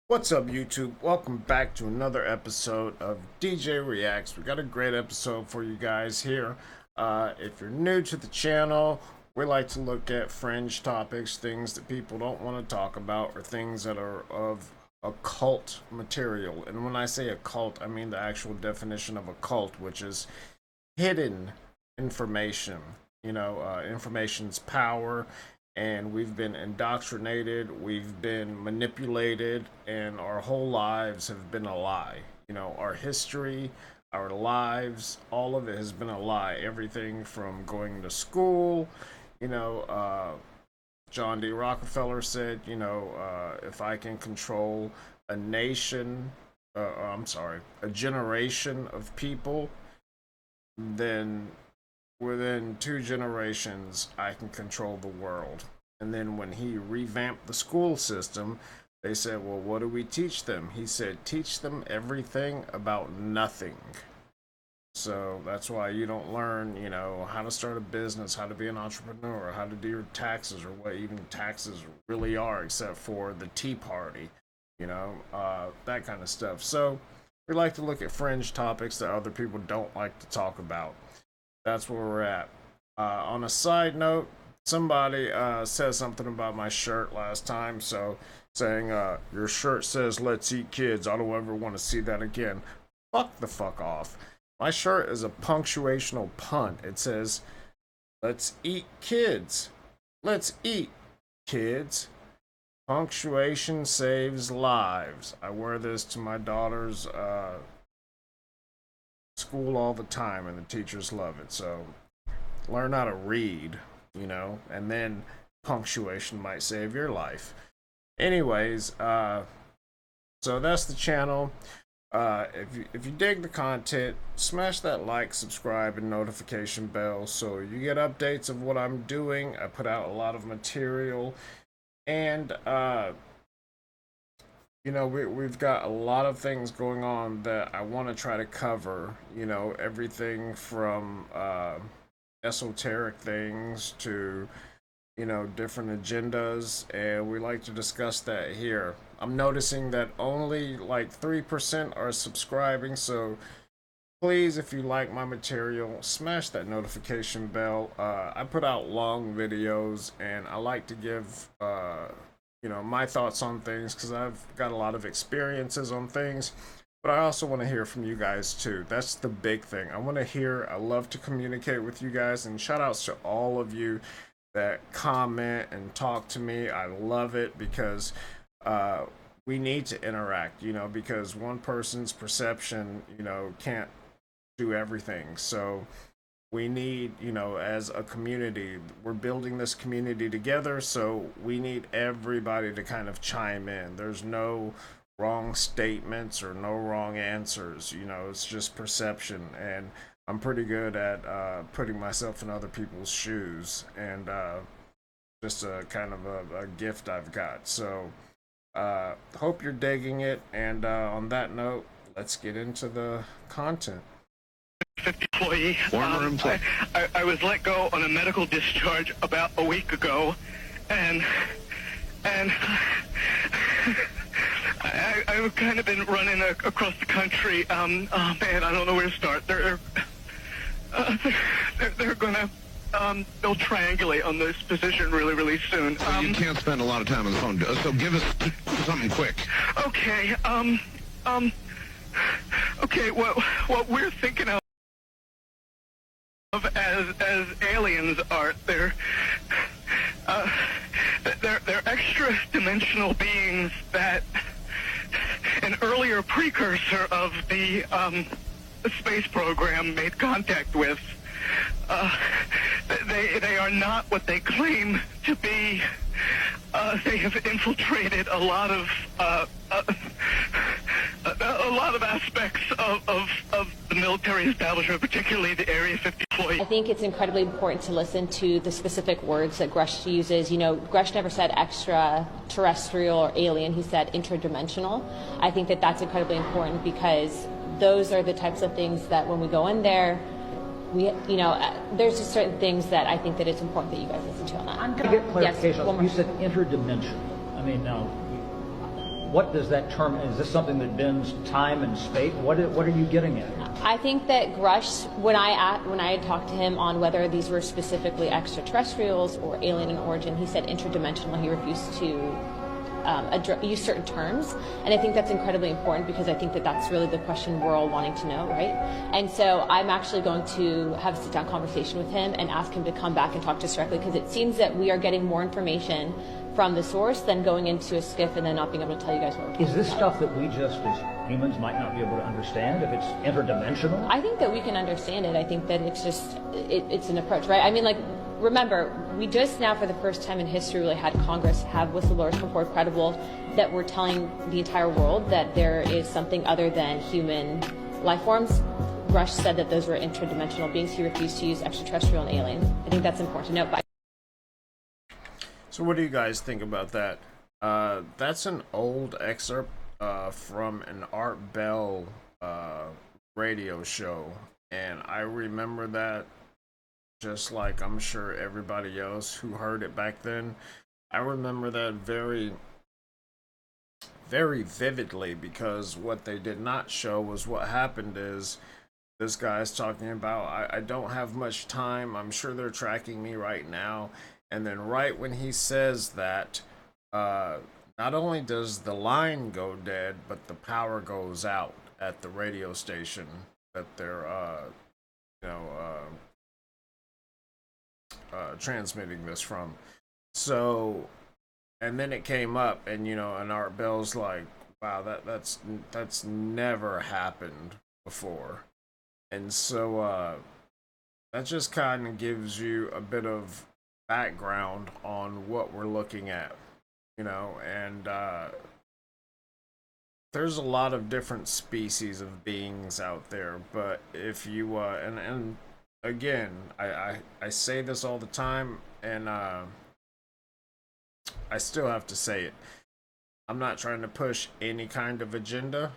What's up, YouTube? Welcome back to another episode of DJ Reacts. We got a great episode for you guys here. If you're new to the channel, we like to look at fringe topics, things that people don't want to talk about, or things that are of occult material. And when I say occult, I mean the actual definition of occult, which is hidden information. Information's power, and we've been indoctrinated, we've been manipulated, and our whole lives have been a lie. Our history, our lives, all of it has been a lie. Everything from going to school, John D. Rockefeller said, if I can control a nation, a generation of people, then within 2 generations, I can control the world. And then when he revamped the school system, they said, well, what do we teach them? He said, teach them everything about nothing. So that's why you don't learn, how to start a business, how to be an entrepreneur, how to do your taxes, or what even taxes really are, except for the Tea Party, that kind of stuff. So we like to look at fringe topics that other people don't like to talk about. That's where we're at. On a side note, somebody said something about my shirt last time, saying your shirt says "Let's eat kids." I don't ever want to see that again. Fuck the fuck off. My shirt is a punctuational pun. It says "Let's eat kids." Let's eat kids. Punctuation saves lives. I wear this to my daughter's school all the time, and the teachers love it. So learn how to read, and then punctuation might save your life. Anyways, so that's the channel. If you dig the content, smash that like, subscribe, and notification bell so you get updates of what I'm doing. I put out a lot of material, and we've got a lot of things going on that I want to try to cover. Everything from esoteric things to, different agendas, and we like to discuss that here. I'm noticing that only like 3% are subscribing, so please, if you like my material, smash that notification bell. I put out long videos, and I like to give my thoughts on things because I've got a lot of experiences on things, but I also want to hear from you guys too. That's the big thing. I want to hear. I love to communicate with you guys, and shout outs to all of you that comment and talk to me. I love it because we need to interact, because one person's perception, can't do everything. So we need, as a community, we're building this community together, so we need everybody to kind of chime in. There's no wrong statements or no wrong answers, it's just perception, and I'm pretty good at putting myself in other people's shoes, and just a kind of a gift I've got. So hope you're digging it, and on that note, let's get into the content. Employee. I was let go on a medical discharge about a week ago, and I've kind of been running across the country. Oh man, I don't know where to start. They're gonna they'll triangulate on this position really soon. So you can't spend a lot of time on the phone, so give us something quick. Okay. Okay. What we're thinking of as aliens are they're extra dimensional beings that an earlier precursor of the space program made contact with. They are not what they claim to be. They have infiltrated a lot of aspects of the military establishment, particularly the Area 50 employees. I think it's incredibly important to listen to the specific words that Gresh uses. Gresh never said extraterrestrial or alien. He said interdimensional. I think that that's incredibly important because those are the types of things that when we go in there, there's just certain things that I think that it's important that you guys listen to on that. I'm going to get clarification. Yes, you said interdimensional. I mean, now, what does that term, is this something that bends time and space? What are you getting at? I think that Grush, when I had talked to him on whether these were specifically extraterrestrials or alien in origin, he said interdimensional. He refused to use certain terms, and I think that's incredibly important because I think that that's really the question we're all wanting to know, right? And so I'm actually going to have a sit-down conversation with him and ask him to come back and talk to us directly, because it seems that we are getting more information from the source than going into a skiff and then not being able to tell you guys what we're talking Is this about. stuff that we just as humans might not be able to understand if it's interdimensional? I think that we can understand it. I think that it's just it's an approach, right? I mean, like, remember, we just now for the first time in history really had Congress have whistleblowers come forward credible that were telling the entire world that there is something other than human life forms. Rush said that those were interdimensional beings. He refused to use extraterrestrial and alien. I think that's important to note. But So what do you guys think about that? That's an old excerpt from an Art Bell radio show, and I remember that just like I'm sure everybody else who heard it back then. I remember that very, very vividly, because what they did not show was what happened is this guy's talking about, I don't have much time, I'm sure they're tracking me right now. And then right when he says that, not only does the line go dead, but the power goes out at the radio station that they're, transmitting this from. So, and then it came up, and and Art Bell's like, "Wow, that's never happened before," and so that just kind of gives you a bit of background on what we're looking at, and there's a lot of different species of beings out there, but if you and again, I say this all the time, and I still have to say it. I'm not trying to push any kind of agenda.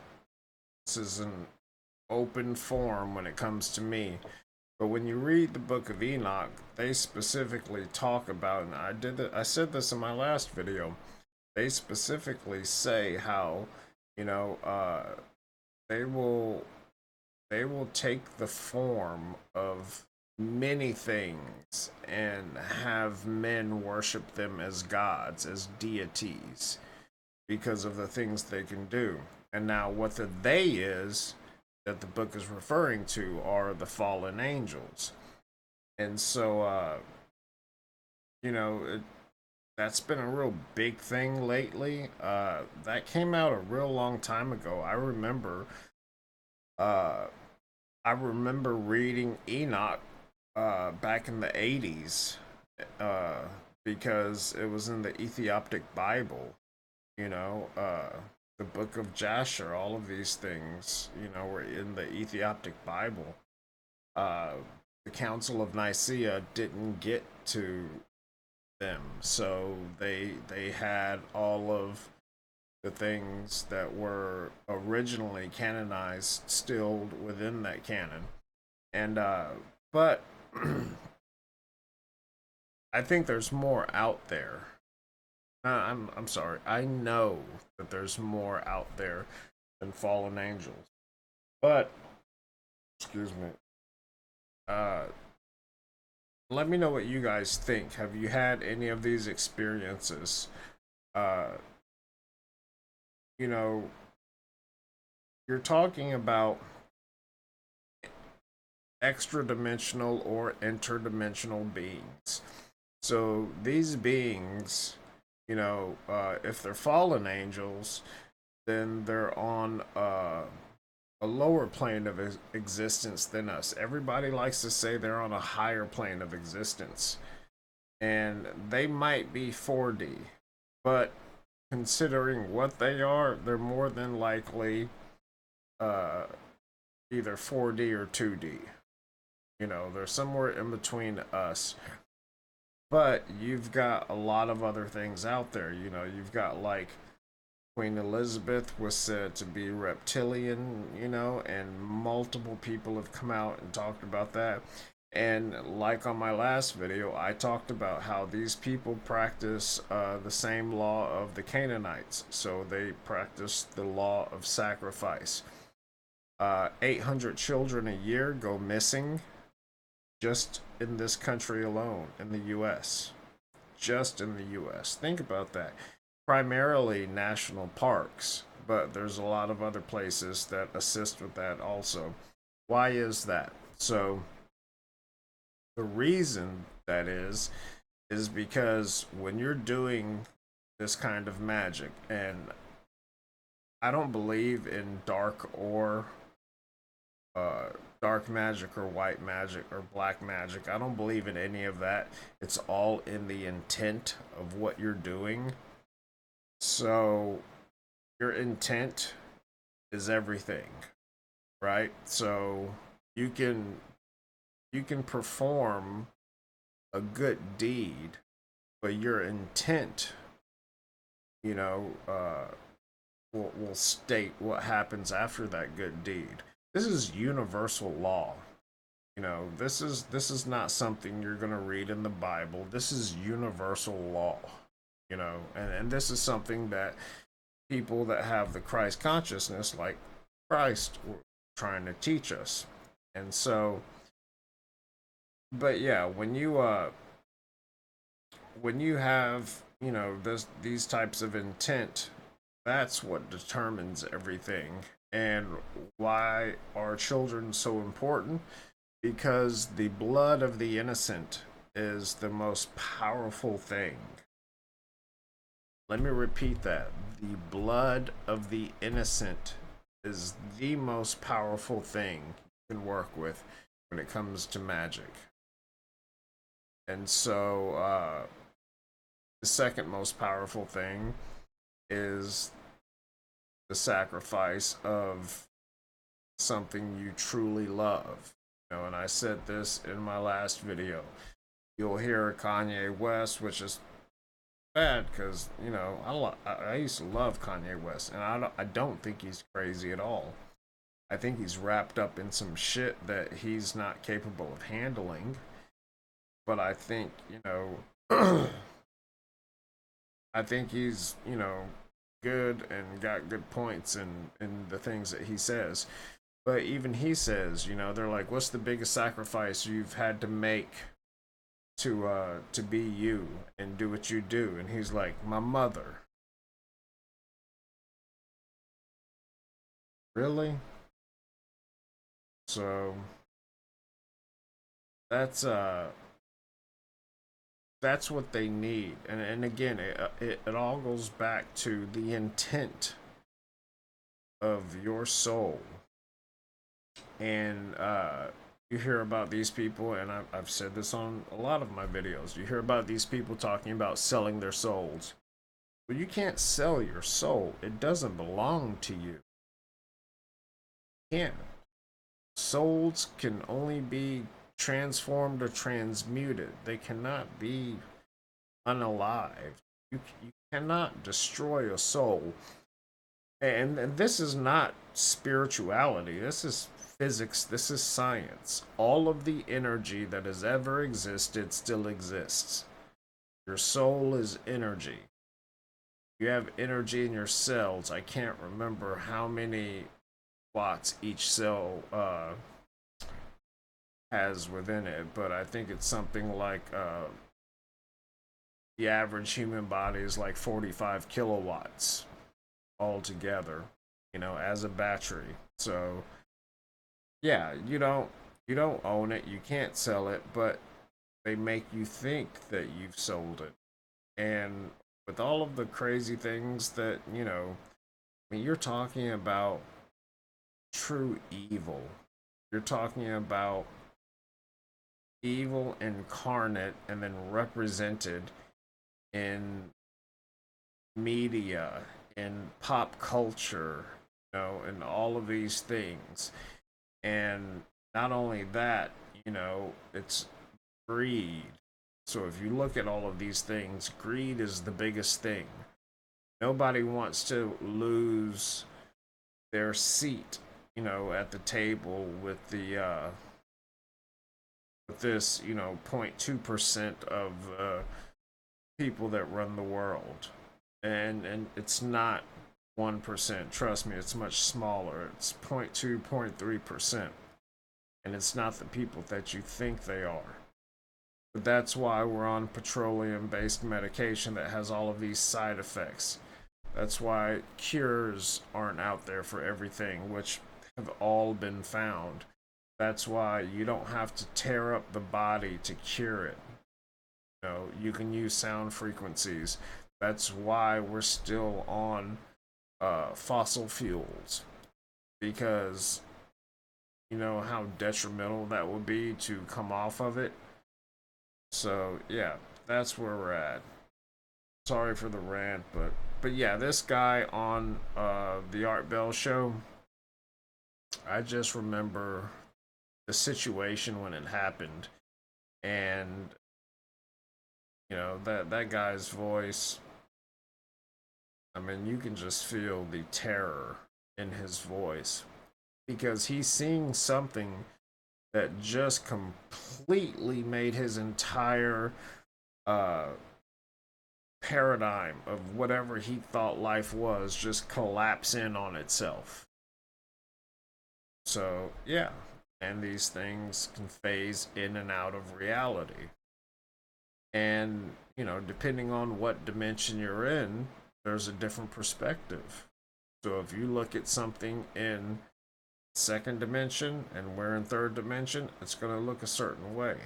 This is an open forum when it comes to me. But when you read the Book of Enoch, they specifically talk about, and I said this in my last video. They specifically say how, they will take the form of many things and have men worship them as gods, as deities, because of the things they can do. And now what the they is that the book is referring to are the fallen angels. And so that's been a real big thing lately. That came out a real long time ago. I remember reading Enoch back in the 80s, because it was in the Ethiopic Bible, the Book of Jasher, all of these things, were in the Ethiopic Bible. The Council of Nicaea didn't get to them, so they had all of the things that were originally canonized still within that canon. And but I think there's more out there. I'm sorry. I know that there's more out there than fallen angels. But excuse me. Let me know what you guys think. Have you had any of these experiences? You're talking about extra dimensional or interdimensional beings. So these beings, if they're fallen angels, then they're on a lower plane of existence than us. Everybody likes to say they're on a higher plane of existence, and they might be 4D, but considering what they are, they're more than likely either 4D or 2D. They're somewhere in between us. But you've got a lot of other things out there. You've got, like, Queen Elizabeth was said to be reptilian, and multiple people have come out and talked about that. And like on my last video, I talked about how these people practice the same law of the Canaanites. So they practice the law of sacrifice. 800 children a year go missing just in this country alone, in the US. Just in the US. Think about that. Primarily national parks, but there's a lot of other places that assist with that also. Why is that? So, the reason that is because when you're doing this kind of magic, and I don't believe in uh, dark magic or white magic or black magic. I don't believe in any of that. It's all in the intent of what you're doing. So your intent is everything, right? So you can you can perform a good deed, but your intent, you know, will state what happens after that good deed. This is universal law. You know, this is not something you're going to read in the Bible. This is universal law. You know, and this is something that people that have the Christ consciousness, like Christ, were trying to teach us. And so, but yeah, when you have, you know, these types of intent, that's what determines everything. And why are children so important? Because the blood of the innocent is the most powerful thing. Let me repeat that. The blood of the innocent is the most powerful thing you can work with when it comes to magic. And so, the second most powerful thing is the sacrifice of something you truly love. You know, and I said this in my last video. You'll hear Kanye West, which is bad because, you know, I used to love Kanye West, and I don't think he's crazy at all. I think he's wrapped up in some shit that he's not capable of handling. But I think, you know, I think he's, you know, good and got good points in the things that he says. But even he says, you know, they're like, what's the biggest sacrifice you've had to make to be you and do what you do? And he's like, my mother. Really? So that's uh that's what they need. And again, it all goes back to the intent of your soul. And you hear about these people, and I've said this on a lot of my videos. You hear about these people talking about selling their souls. But you can't sell your soul. It doesn't belong to you. You can't. Souls can only be transformed or transmuted. They cannot be unalive. You cannot destroy a soul. And this is not spirituality. This is physics. This is science. All of the energy that has ever existed still exists. Your soul is energy. You have energy in your cells. I can't remember how many watts each cell has within it, but I think it's something like the average human body is like 45 kilowatts altogether, you know, as a battery. So yeah, you don't own it, you can't sell it, but they make you think that you've sold it. And with all of the crazy things that, you know, I mean, you're talking about true evil. You're talking about evil incarnate and then represented in media, in pop culture, you know, and all of these things. And not only that, you know, it's greed. So if you look at all of these things, greed is the biggest thing. Nobody wants to lose their seat, you know, at the table with this, 0.2% of people that run the world. And it's not 1%. Trust me, it's much smaller. It's 0.2, 0.3%. And it's not the people that you think they are. But that's why we're on petroleum-based medication that has all of these side effects. That's why cures aren't out there for everything, which have all been found. That's why you don't have to tear up the body to cure it. You can use sound frequencies. That's why we're still on fossil fuels, because you know how detrimental that would be to come off of it. So yeah, that's where we're at. Sorry for the rant, but yeah, this guy on the Art Bell show, I just remember the situation when it happened, and that guy's voice. I mean, you can just feel the terror in his voice, because he's seeing something that just completely made his entire paradigm of whatever he thought life was just collapse in on itself. So yeah, and these things can phase in and out of reality, and depending on what dimension you're in, there's a different perspective. So if you look at something in second dimension and we're in third dimension, it's going to look a certain way.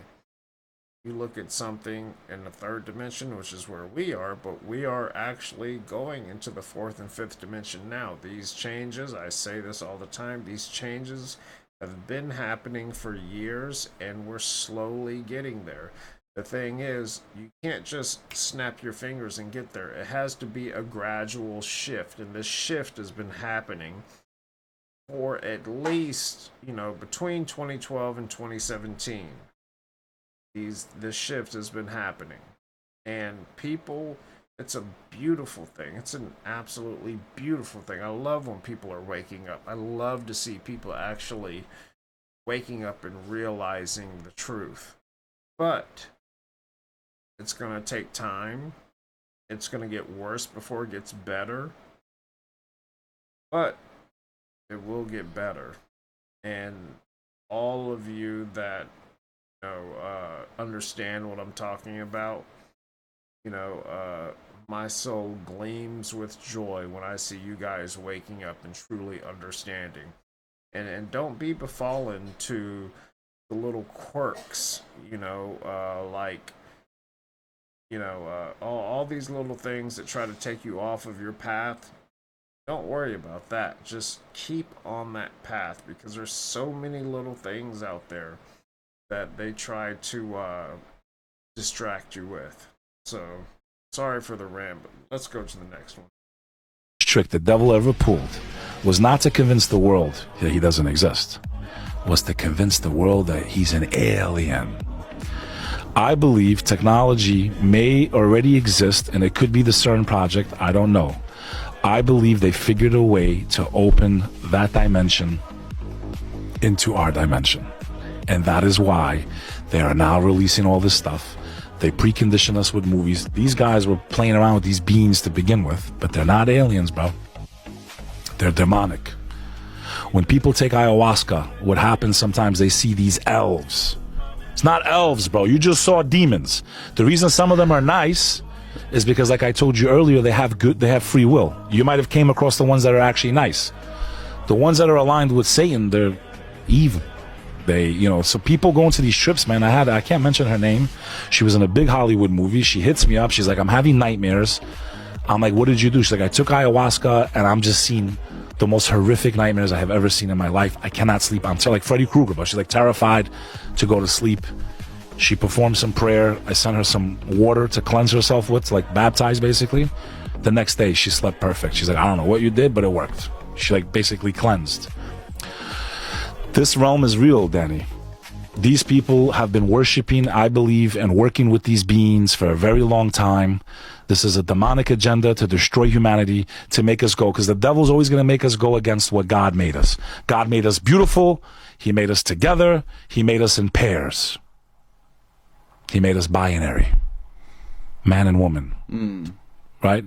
You look at something in the third dimension, which is where we are, but we are actually going into the fourth and fifth dimension now. These changes, I say this all the time, these changes have been happening for years, and we're slowly getting there. The thing is, you can't just snap your fingers and get there. It has to be a gradual shift, and this shift has been happening for at least, between 2012 and 2017. This shift has been happening. And people, it's a beautiful thing. It's an absolutely beautiful thing. I love when people are waking up. I love to see people actually waking up and realizing the truth. But it's going to take time. It's going to get worse before it gets better. But it will get better. And all of you that understand what I'm talking about, my soul gleams with joy when I see you guys waking up and truly understanding. And don't be befallen to the little quirks, all these little things that try to take you off of your path. Don't worry about that. Just keep on that path, because there's so many little things out there that they try to distract you with. So, sorry for the rant, but let's go to the next one. Trick the devil ever pulled was not to convince the world that he doesn't exist, was to convince the world that he's an alien. I believe technology may already exist, and it could be the CERN project, I don't know. I believe they figured a way to open that dimension into our dimension. And that is why they are now releasing all this stuff. They precondition us with movies. These guys were playing around with these beings to begin with, but they're not aliens, bro. They're demonic. When people take ayahuasca, what happens sometimes, they see these elves. It's not elves, bro. You just saw demons. The reason some of them are nice is because, like I told you earlier, they have free will. You might have came across the ones that are actually nice. The ones that are aligned with Satan, they're evil. So people go into these trips, man. I can't mention her name. She was in a big Hollywood movie. She hits me up. She's like, I'm having nightmares. I'm like, what did you do? She's like, I took ayahuasca, and I'm just seeing the most horrific nightmares I have ever seen in my life. I cannot sleep. I'm like Freddy Krueger, but she's like terrified to go to sleep. She performed some prayer. I sent her some water to cleanse herself with, to like baptize basically. The next day she slept perfect. She's like, I don't know what you did, but it worked. She like basically cleansed. This realm is real, Danny. These people have been worshiping, I believe, and working with these beings for a very long time. This is a demonic agenda to destroy humanity, to make us go, because the devil's always going to make us go against what God made us. God made us beautiful. He made us together. He made us in pairs. He made us binary, man and woman, right?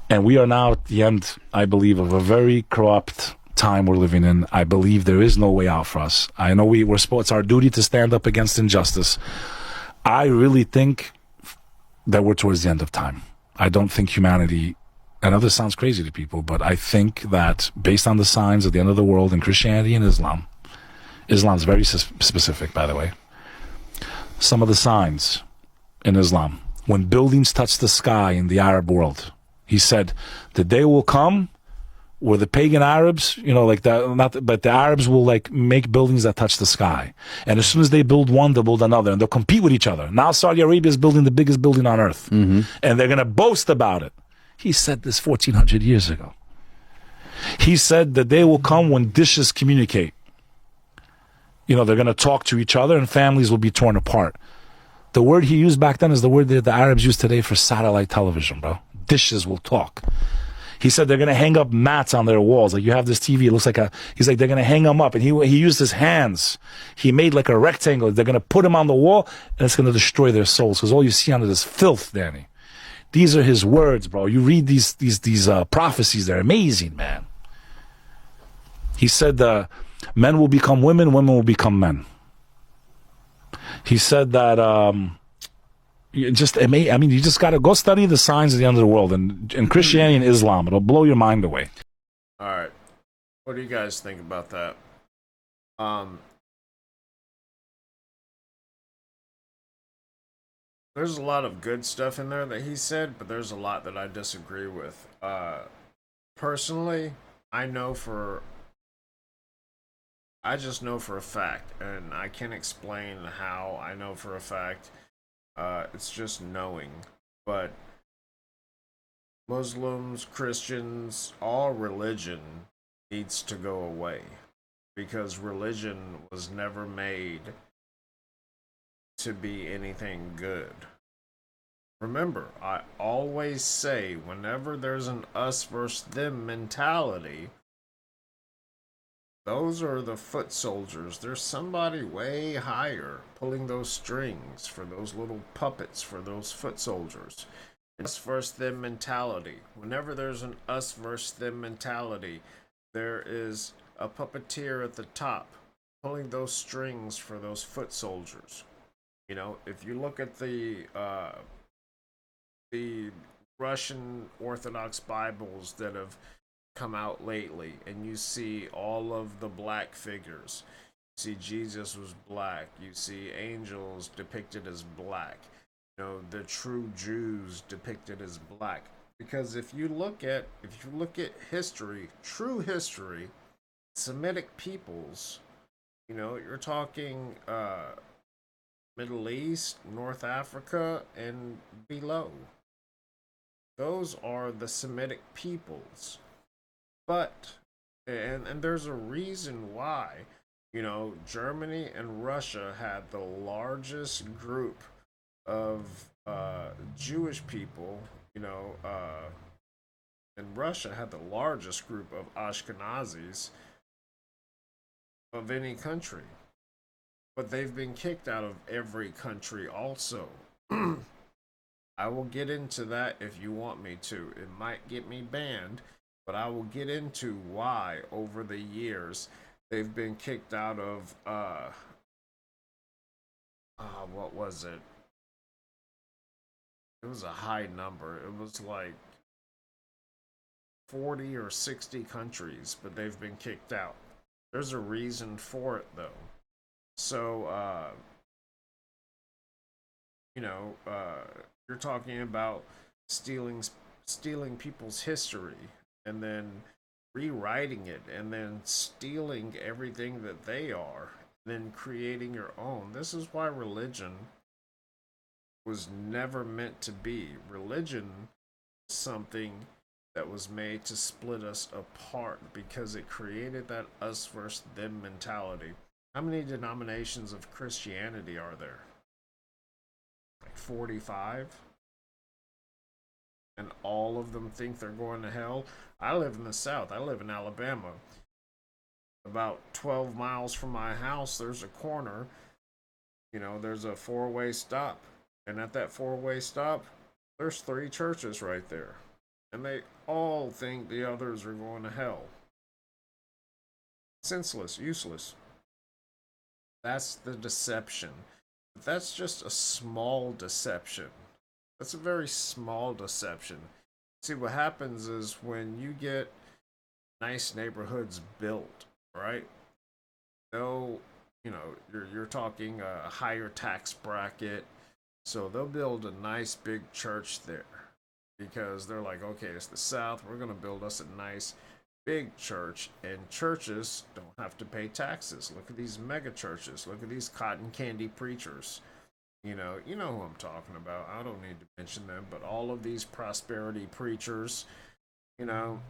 And we are now at the end, I believe, of a very corrupt time we're living in. I believe there is no way out for us. I know it's our duty to stand up against injustice. I really think that we're towards the end of time. I don't think humanity, I know this sounds crazy to people, but I think that based on the signs of the end of the world in Christianity and Islam's very specific, by the way. Some of the signs in Islam, when buildings touch the sky in the Arab world, he said, the day will come where the pagan Arabs, like that, but the Arabs will like make buildings that touch the sky. And as soon as they build one, they'll build another, and they'll compete with each other. Now Saudi Arabia is building the biggest building on earth, and they're going to boast about it. He said this 1,400 years ago. He said the day will come when dishes communicate. They're going to talk to each other, and families will be torn apart. The word he used back then is the word that the Arabs use today for satellite television, bro. Dishes will talk. He said they're going to hang up mats on their walls. Like, you have this TV, it looks like he's like, they're going to hang them up. And he used his hands. He made like a rectangle. They're going to put them on the wall, and it's going to destroy their souls, because all you see on it is filth, Danny. These are his words, bro. You read these prophecies, they're amazing, man. He said men will become women, women will become men. He said that you just got to go study the signs of the end of the world, and in Christianity and Islam, it'll blow your mind away. All right, what do you guys think about that? There's a lot of good stuff in there that he said, but there's a lot that I disagree with. Personally, I just know for a fact, and I can't explain how I know for a fact. It's just knowing. But Muslims, Christians, all religion needs to go away, because religion was never made to be anything good. Remember, I always say, whenever there's an us versus them mentality, those are the foot soldiers. There's somebody way higher pulling those strings for those little puppets, for those foot soldiers. Us versus them mentality. Whenever there's an us versus them mentality, there is a puppeteer at the top pulling those strings for those foot soldiers. If you look at the Russian Orthodox Bibles that have come out lately, and you see all of the black figures. You see Jesus was black. You see angels depicted as black. The true Jews depicted as black. Because if you look at history, true history, Semitic peoples, you're talking Middle East, North Africa, and below. Those are the Semitic peoples. But, and there's a reason why, Germany and Russia had the largest group of Jewish people, and Russia had the largest group of Ashkenazis of any country. But they've been kicked out of every country also. I will get into that if you want me to. It might get me banned, but I will get into why over the years they've been kicked out of what was it? It was a high number. It was like 40 or 60 countries, but they've been kicked out. There's a reason for it though. So you're talking about stealing people's history and then rewriting it and then stealing everything that they are, then creating your own. This is why religion was never meant to be. Religion is something that was made to split us apart because it created that us versus them mentality. How many denominations of Christianity are there? Like 45? And all of them think they're going to hell? I live in the South. I live in Alabama. About 12 miles from my house, there's a corner There's a four-way stop, and at that four-way stop, there's three churches right there, and they all think the others are going to hell. Senseless, useless. That's the deception. But that's just a small deception. That's a very small deception. See, what happens is when you get nice neighborhoods built, right? They'll, you're talking a higher tax bracket, so they'll build a nice big church there because they're like, okay, it's the South. We're gonna build us a nice big church, and churches don't have to pay taxes. Look at these mega churches. Look at these cotton candy preachers. You know who I'm talking about. I don't need to mention them, but all of these prosperity preachers, you know,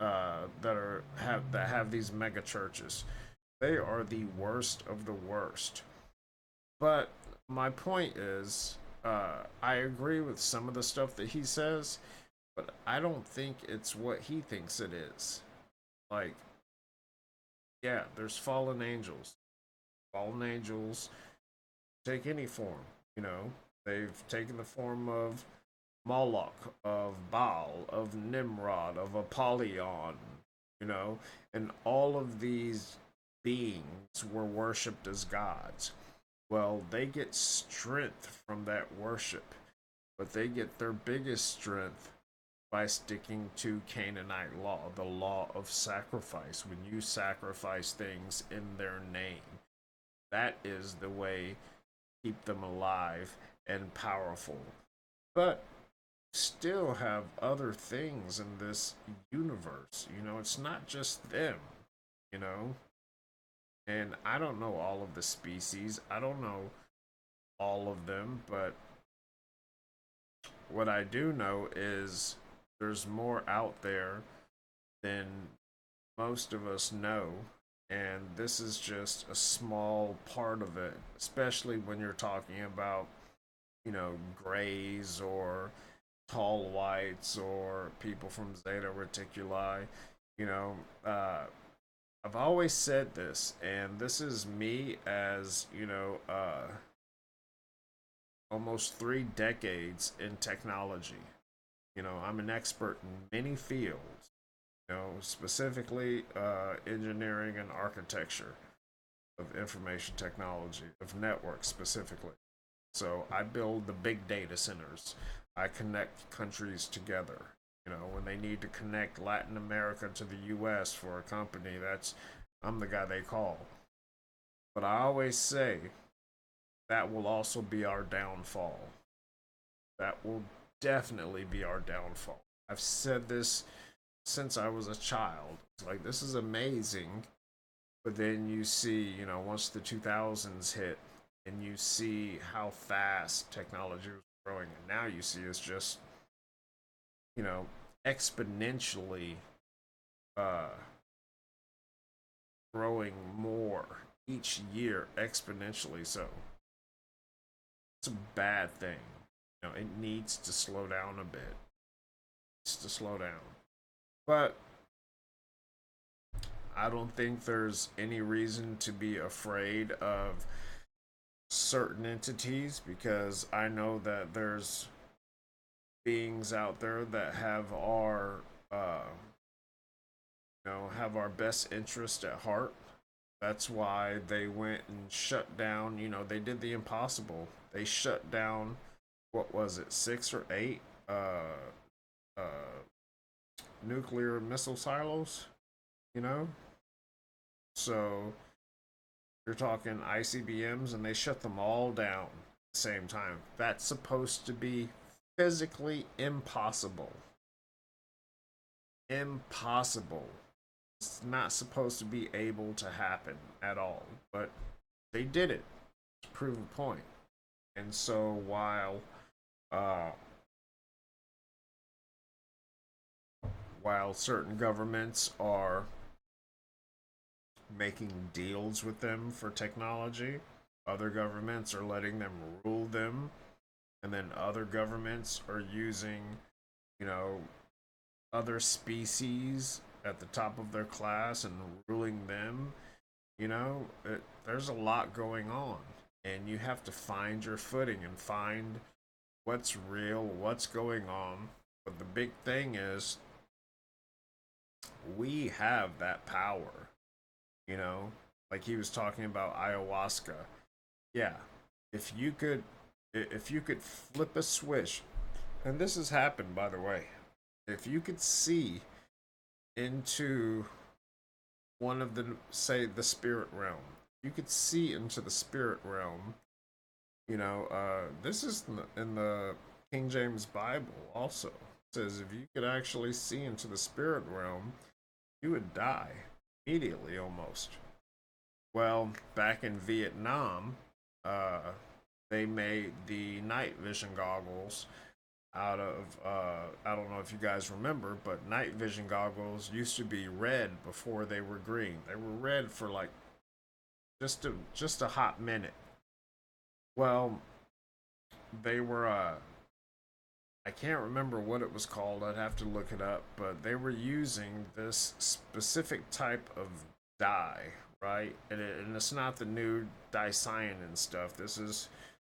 that have these mega churches, they are the worst of the worst. But my point is, I agree with some of the stuff that he says, but I don't think it's what he thinks it is. Like, yeah, there's fallen angels. Fallen angels take any form. You know, they've taken the form of Moloch, of Baal, of Nimrod, of Apollyon, and all of these beings were worshipped as gods. Well, they get strength from that worship, but they get their biggest strength by sticking to Canaanite law, the law of sacrifice. When you sacrifice things in their name, that is the way to keep them alive and powerful. But still have other things in this universe. It's not just them, you know? And I don't know all of the species. I don't know all of them, but what I do know is there's more out there than most of us know. And this is just a small part of it, especially when you're talking about, grays or tall whites or people from Zeta Reticuli. You know, I've always said this, and this is me as, almost 3 decades in technology. I'm an expert in many fields, specifically engineering and architecture of information technology, of networks specifically. So I build the big data centers. I connect countries together. When they need to connect Latin America to the US for a company, I'm the guy they call. But I always say that will also be our downfall. That will definitely be our downfall. I've said this since I was a child. It's like, this is amazing. But then you see, once the 2000s hit and you see how fast technology was growing, and now you see it's just, you know, exponentially uh, growing more each year, exponentially so. It's a bad thing. It needs to slow down a bit. It needs to slow down. But I don't think there's any reason to be afraid of certain entities because I know that there's beings out there that uh, have our best interest at heart. That's why they went and shut down. They did the impossible. They shut down, what was it, 6 or 8 uh, nuclear missile silos. You know, so you're talking ICBMs, and they shut them all down at the same time. That's supposed to be physically impossible. Impossible. It's not supposed to be able to happen at all, but they did it to prove a point. And so uh, while certain governments are making deals with them for technology, other governments are letting them rule them, and then other governments are using, you know, other species at the top of their class and ruling them. There's a lot going on. and you have to find your footing and find what's real, what's going on. But the big thing is, we have that power, you know? Like he was talking about ayahuasca. Yeah, if you could, if you could flip a switch, and this has happened, by the way, if you could see into one of the, say, the spirit realm, you could see into the spirit realm. This is in the King James Bible also. It says if you could actually see into the spirit realm, you would die immediately almost. Well, back in Vietnam, uh, they made the night vision goggles out of, I don't know if you guys remember, but night vision goggles used to be red before they were green. They were red for like just a hot minute. Well, they were I can't remember what it was called. I'd have to look it up, but they were using this specific type of dye, right? And it's not the new dicyanin stuff. This is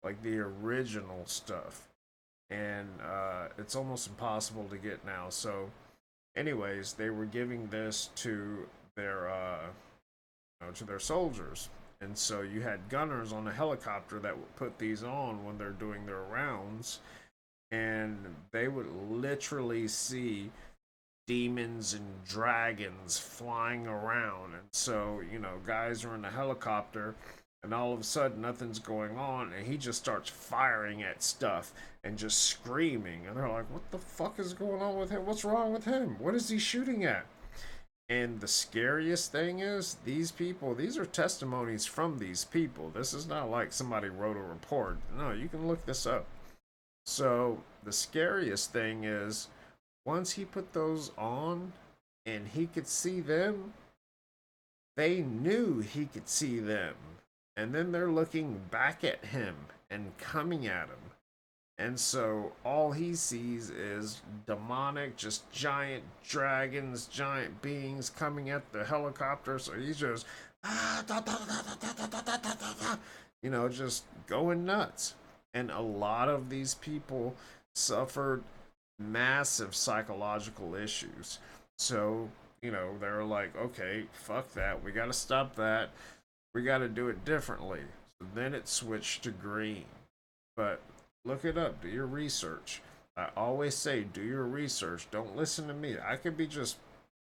like the original stuff, and it's almost impossible to get now. So, anyways, they were giving this to their soldiers, and so you had gunners on a helicopter that would put these on when they're doing their rounds, and they would literally see demons and dragons flying around. And so, guys are in a helicopter, and all of a sudden nothing's going on, and he just starts firing at stuff and just screaming, and they're like, what the fuck is going on with him? What's wrong with him? What is he shooting at? And the scariest thing is, these people, these are testimonies from these people. This is not like somebody wrote a report. No, you can look this up. So the scariest thing is, once he put those on and he could see them, they knew he could see them. And then they're looking back at him and coming at him. And so all he sees is demonic, just giant dragons, giant beings coming at the helicopter. So he's just, just going nuts. And a lot of these people suffered massive psychological issues. So, they're like, okay, fuck that. We got to stop that. We got to do it differently. So then it switched to green. But look it up. Do your research. I always say, do your research. Don't listen to me. I could be just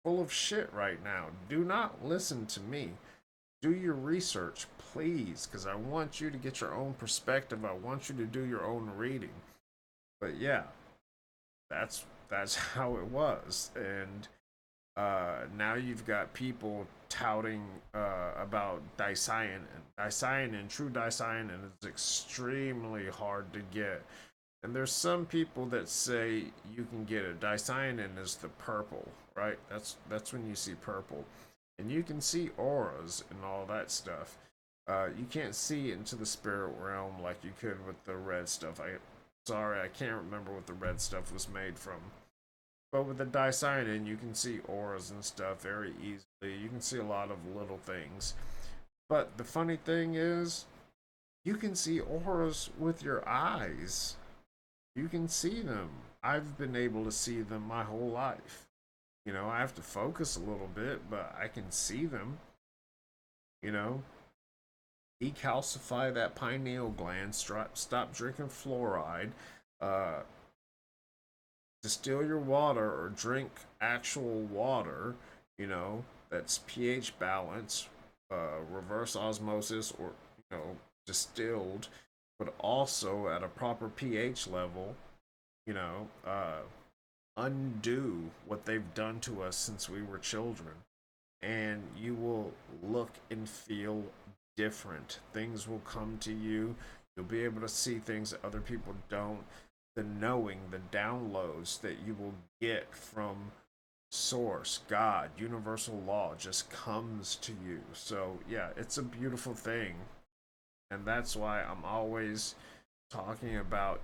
full of shit right now. Do not listen to me. Do your research, please, because I want you to get your own perspective. I want you to do your own reading. But yeah, that's how it was. And now you've got people touting about dicyanin. True dicyanin is extremely hard to get. And there's some people that say you can get it. Dicyanin is the purple, right? That's when you see purple. And you can see auras and all that stuff. You can't see into the spirit realm like you could with the red stuff. Sorry, I can't remember what the red stuff was made from. But with the dicyanin, you can see auras and stuff very easily. You can see a lot of little things. But the funny thing is, you can see auras with your eyes. You can see them. I've been able to see them my whole life. I have to focus a little bit, but I can see them. Decalcify that pineal gland, stop drinking fluoride, distill your water or drink actual water, that's pH balance, reverse osmosis, or, distilled, but also at a proper pH level, undo what they've done to us since we were children. And you will look and feel different. Things will come to you. You'll be able to see things that other people don't. The knowing, the downloads that you will get from source, God, universal law just comes to you. So yeah, it's a beautiful thing. And that's why I'm always talking about,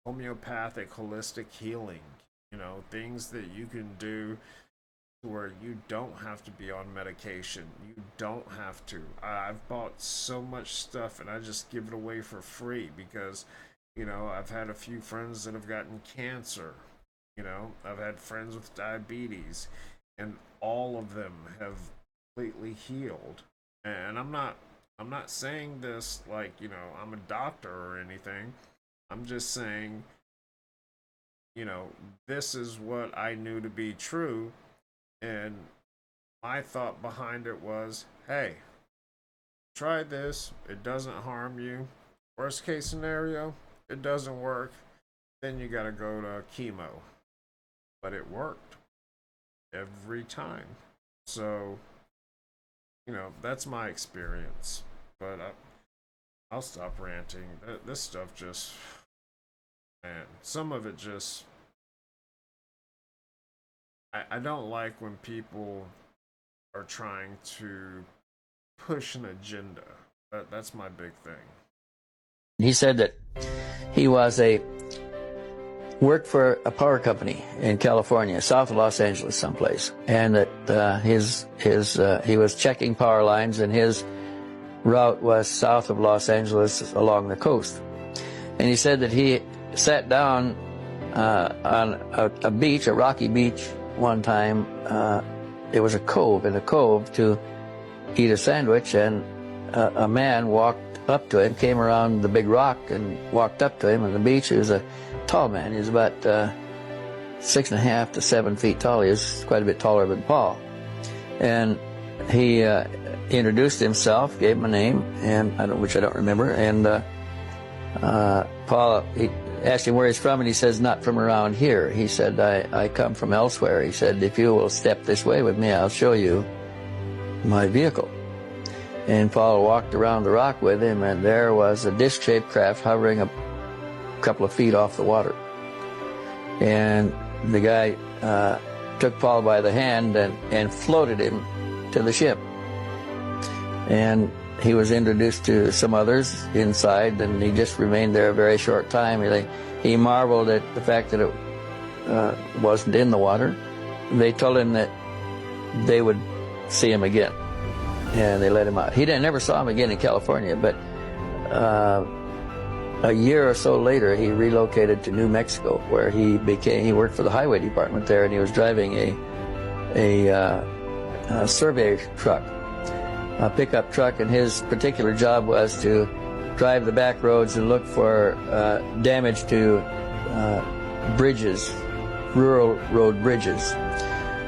homeopathic, holistic healing, things that you can do where you don't have to be on medication. You don't have to. I've bought so much stuff and I just give it away for free because, I've had a few friends that have gotten cancer. I've had friends with diabetes, and all of them have completely healed. And I'm not saying this like, I'm a doctor or anything. I'm just saying, this is what I knew to be true. And my thought behind it was, hey, try this. It doesn't harm you. Worst case scenario, it doesn't work. Then you got to go to chemo. But it worked every time. So, that's my experience. But I'll stop ranting. This stuff just, man, some of it just, I don't like when people are trying to push an agenda. That's my big thing. He said that he worked for a power company in California, south of Los Angeles someplace, and that he was checking power lines, and his route was south of Los Angeles along the coast. And he said that he sat down on a beach, a rocky beach, one time. It was a cove, to eat a sandwich, and a man walked up to him, came around the big rock and walked up to him on the beach. He was a tall man. He was about 6.5 to 7 feet tall. He was quite a bit taller than Paul. And he introduced himself, gave him a name, which I don't remember. And Paul, he asked him where he's from, and he says, not from around here. He said, I come from elsewhere. He said, if you will step this way with me, I'll show you my vehicle. And Paul walked around the rock with him, and there was a disc-shaped craft hovering a couple of feet off the water. And the guy took Paul by the hand and floated him to the ship. And he was introduced to some others inside, and he just remained there a very short time. He marveled at the fact that it wasn't in the water. They told him that they would see him again, and they let him out. He never saw him again in California, but a year or so later, he relocated to New Mexico, where he worked for the highway department there, and he was driving a survey truck, a pickup truck, and his particular job was to drive the back roads and look for damage to bridges, rural road bridges.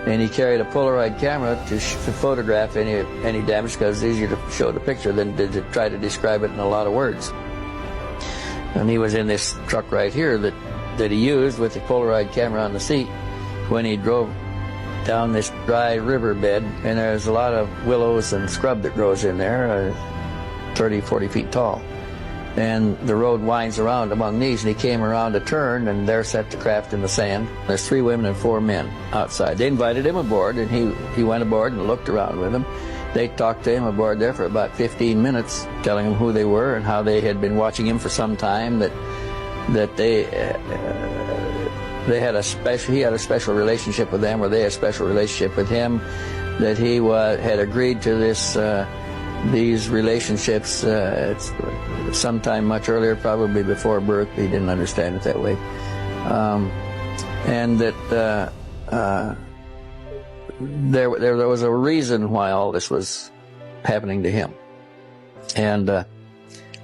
And he carried a Polaroid camera to photograph any damage, because it's easier to show the picture than to try to describe it in a lot of words. And he was in this truck right here that he used with the Polaroid camera on the seat when he drove down this dry riverbed, and there's a lot of willows and scrub that grows in there, 30, 40 feet tall. And the road winds around among these, and he came around a turn, and there sat the craft in the sand. There's 3 women and 4 men outside. They invited him aboard, and he went aboard and looked around with them. They talked to him aboard there for about 15 minutes, telling him who they were and how they had been watching him for some time, that he had a special relationship with them, or they had a special relationship with him, that he had agreed to these relationships sometime much earlier, probably before birth. He didn't understand it that way. And that there was a reason why all this was happening to him. And they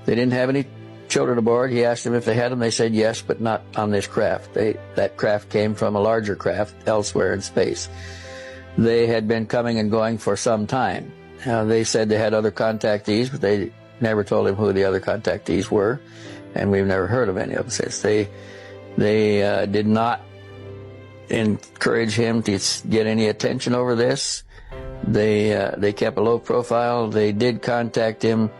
didn't have any children aboard. He asked them if they had them. They said yes, but not on this craft. That craft came from a larger craft elsewhere in space. They had been coming and going for some time. They said they had other contactees, but they never told him who the other contactees were, and we've never heard of any of them since. They did not encourage him to get any attention over this. They kept a low profile. They did contact him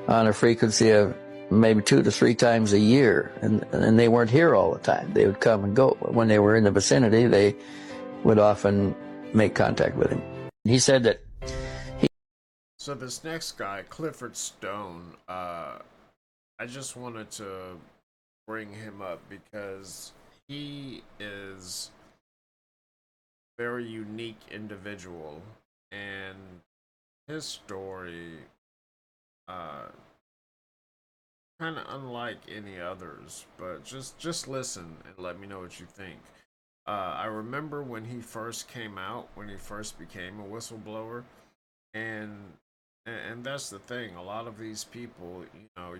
on a frequency of maybe 2 to 3 times a year, and they weren't here all the time. They would come and go. When they were in the vicinity, they would often make contact with him. He said that So this next guy, Clifford Stone, I just wanted to bring him up because he is very unique individual, and his story, uh, kind of unlike any others. But just listen and let me know what you think. I remember when he first came out, when he first became a whistleblower, and and that's the thing. A lot of these people,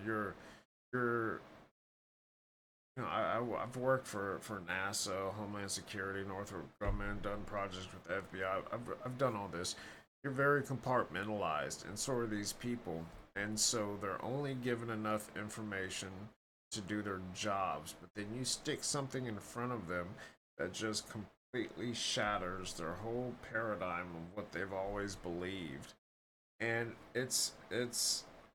you're I've worked for NASA, Homeland Security, Northrop Grumman, done projects with the FBI. I've done all this. You're very compartmentalized, and so are these people. And so they're only given enough information to do their jobs. But then you stick something in front of them that just completely shatters their whole paradigm of what they've always believed. And it's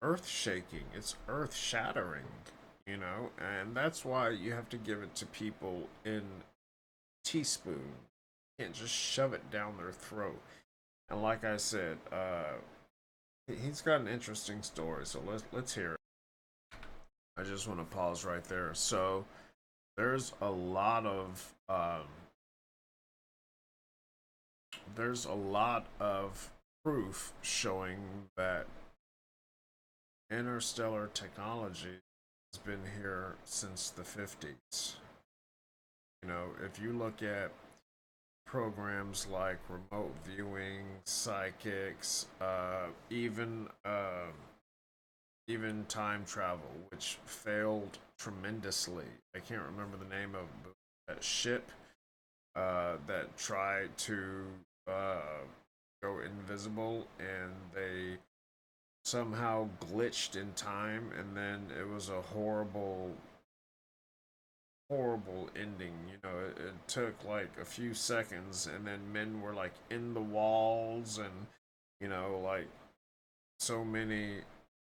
earth shaking. It's earth shattering, and that's why you have to give it to people in teaspoon. You can't just shove it down their throat. And like I said, he's got an interesting story, so let's hear it. I just want to pause right there. So there's a lot of proof showing that interstellar technology has been here since the 50s. If you look at programs like remote viewing, psychics, even time travel, which failed tremendously. I can't remember the name of that ship that tried to go invisible, and they somehow glitched in time, and then it was a horrible ending. It took like a few seconds, and then men were like in the walls, and like so many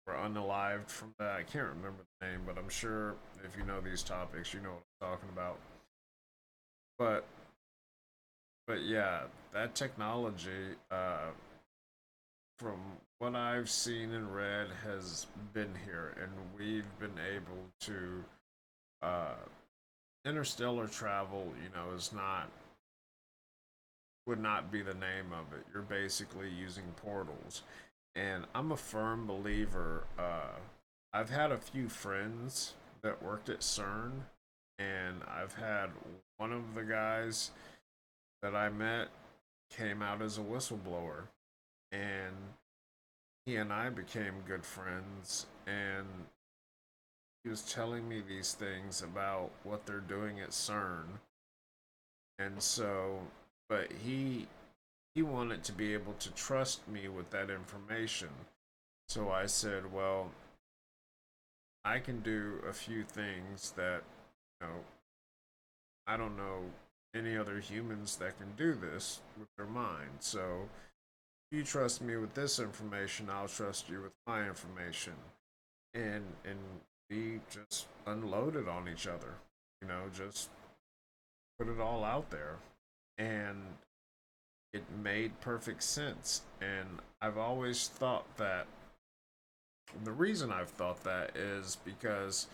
were unalived from that. I can't remember the name, but I'm sure if you know these topics, you know what I'm talking about. But yeah, that technology, from what I've seen and read, has been here, and we've been able to. Uh, Interstellar travel, is not would not be the name of it. You're basically using portals, and I'm a firm believer. I've had a few friends that worked at CERN, and I've had one of the guys that I met came out as a whistleblower, and he and I became good friends, and he was telling me these things about what they're doing at CERN. And so, but he wanted to be able to trust me with that information. So I said, well, I can do a few things that, you know, I don't know any other humans that can do this with their mind. So if you trust me with this information, I'll trust you with my information. And we just unloaded on each other, just put it all out there. And it made perfect sense. And I've always thought that the reason I've thought that is because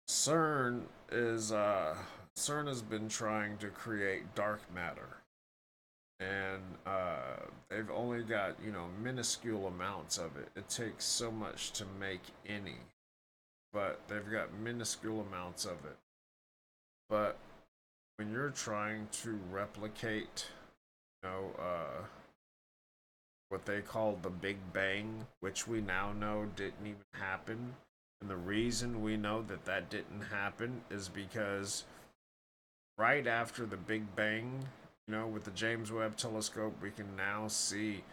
CERN is CERN has been trying to create dark matter, and they've only got minuscule amounts of it. It takes so much to make any, but they've got minuscule amounts of it. But when you're trying to replicate, you know, what they call the Big Bang, which we now know didn't even happen. And the reason we know that that didn't happen is because right after the Big Bang, with the James Webb telescope, we can now see,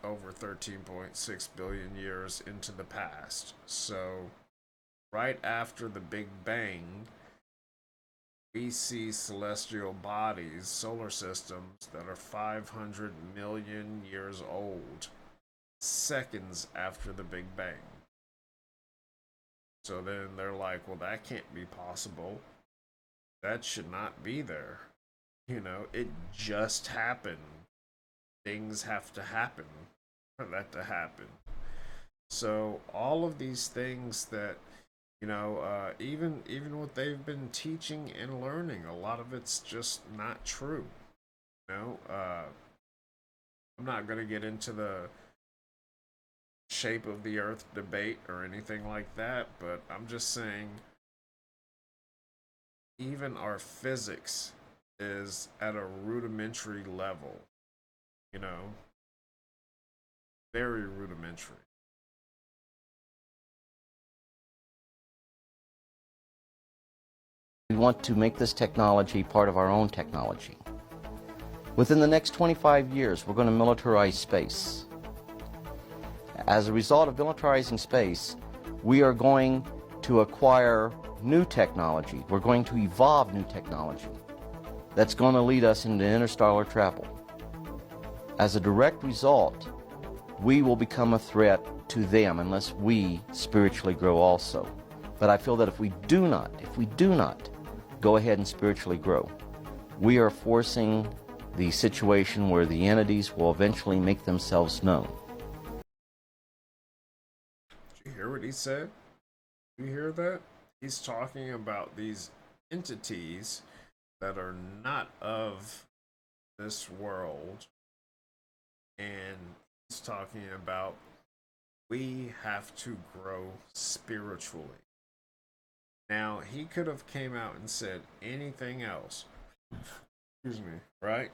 over 13.6 billion years into the past. So, right after the Big Bang, we see celestial bodies, solar systems that are 500 million years old, seconds after the Big Bang. So then they're like, well, that can't be possible. That should not be there. It just happened. Things have to happen for that to happen. So all of these things that Even what they've been teaching and learning, a lot of it's just not true. You know, I'm not gonna get into the shape of the earth debate or anything like that, but I'm just saying even our physics is at a rudimentary level, you know, very rudimentary. We want to make this technology part of our own technology. Within the next 25 years, we're going to militarize space. As a result of militarizing space, we are going to acquire new technology. We're going to evolve new technology that's going to lead us into interstellar travel. As a direct result, we will become a threat to them unless we spiritually grow also. But I feel that if we do not go ahead and spiritually grow, we are forcing the situation where the entities will eventually make themselves known. Did you hear what he said? You hear that? He's talking about these entities that are not of this world, and he's talking about we have to grow spiritually. Now, he could have came out and said anything else. Excuse me, right?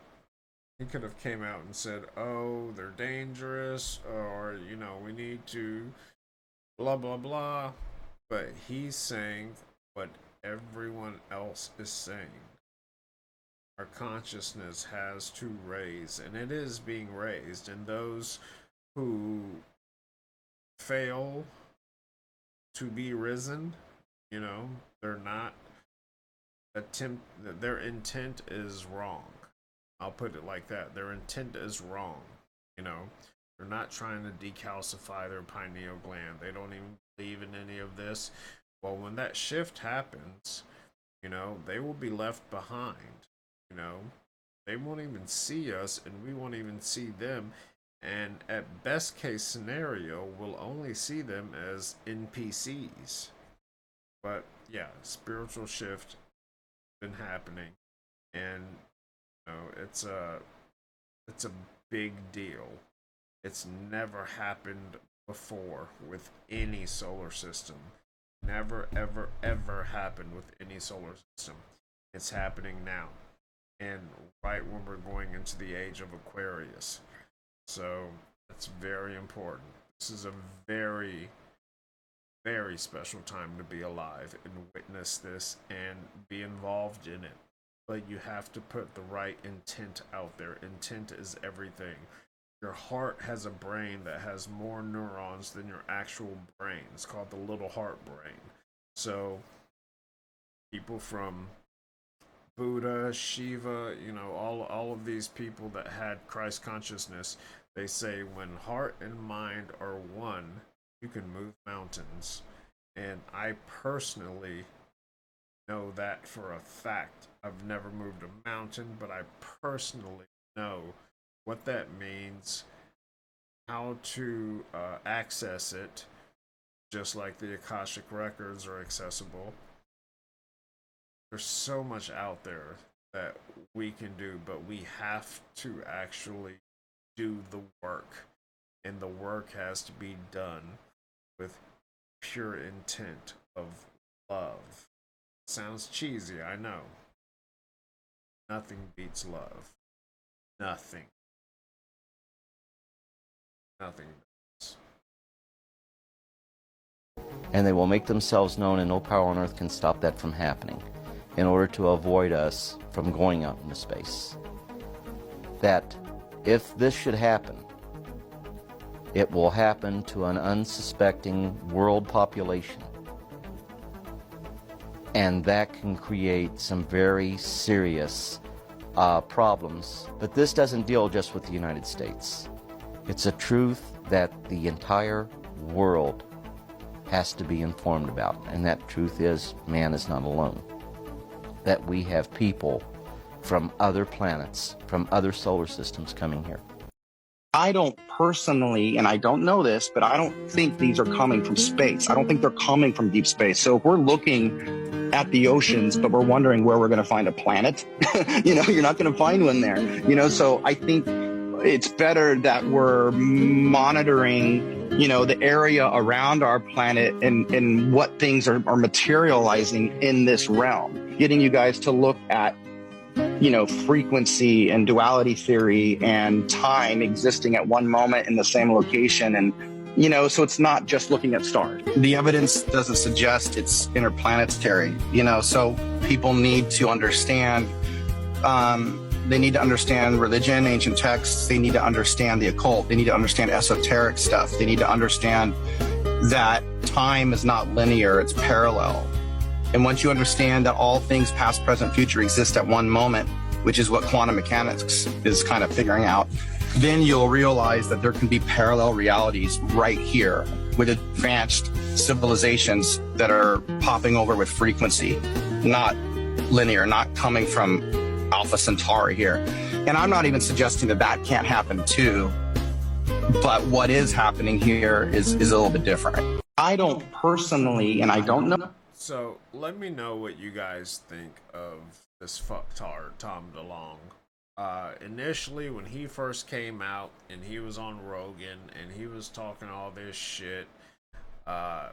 He could have came out and said, "Oh, they're dangerous," or we need to blah blah blah. But he's saying what everyone else is saying. Our consciousness has to raise, and it is being raised. And those who fail to be risen, they're not their intent is wrong. I'll put it like that. Their intent is wrong. They're not trying to decalcify their pineal gland. They don't even believe in any of this. Well, when that shift happens, they will be left behind. They won't even see us, and we won't even see them. And at best case scenario, we'll only see them as NPCs. But yeah, spiritual shift been happening, and it's a big deal. It's never happened before with any solar system. Never, ever, ever happened with any solar system. It's happening now, and right when we're going into the age of Aquarius. So that's very important. This is a very, very special time to be alive and witness this and be involved in it. But you have to put the right intent out there. Intent is everything. Your heart has a brain that has more neurons than your actual brain. It's called the little heart brain. So people from Buddha, Shiva, all of these people that had Christ consciousness, they say when heart and mind are one, you can move mountains. And I personally know that for a fact. I've never moved a mountain, but I personally know what that means, how to access it, just like the Akashic records are accessible. There's so much out there that we can do, but we have to actually do the work. And the work has to be done with pure intent of love. Sounds cheesy, I know. Nothing beats love. Nothing. Nothing does. And they will make themselves known, and no power on earth can stop that from happening, in order to avoid us from going out into space. That if this should happen, it will happen to an unsuspecting world population. And that can create some very serious problems. But this doesn't deal just with the United States. It's a truth that the entire world has to be informed about. And that truth is, man is not alone. That we have people from other planets, from other solar systems coming here. I don't personally, and I don't know this, but I don't think these are coming from space. I don't think they're coming from deep space. So if we're looking at the oceans, but we're wondering where we're going to find a planet, you're not going to find one there. So I think it's better that we're monitoring, the area around our planet and what things are materializing in this realm. Getting you guys to look at frequency and duality theory and time existing at one moment in the same location. And, so it's not just looking at stars. The evidence doesn't suggest it's interplanetary, so people need to understand, they need to understand religion, ancient texts. They need to understand the occult. They need to understand esoteric stuff. They need to understand that time is not linear, it's parallel. And once you understand that all things past, present, future exist at one moment, which is what quantum mechanics is kind of figuring out, then you'll realize that there can be parallel realities right here with advanced civilizations that are popping over with frequency, not linear, not coming from Alpha Centauri here. And I'm not even suggesting that that can't happen too, but what is happening here is a little bit different. I don't personally, and I don't know. So let me know what you guys think of this fucktard Tom DeLonge. Initially, when he first came out and he was on Rogan and he was talking all this shit, I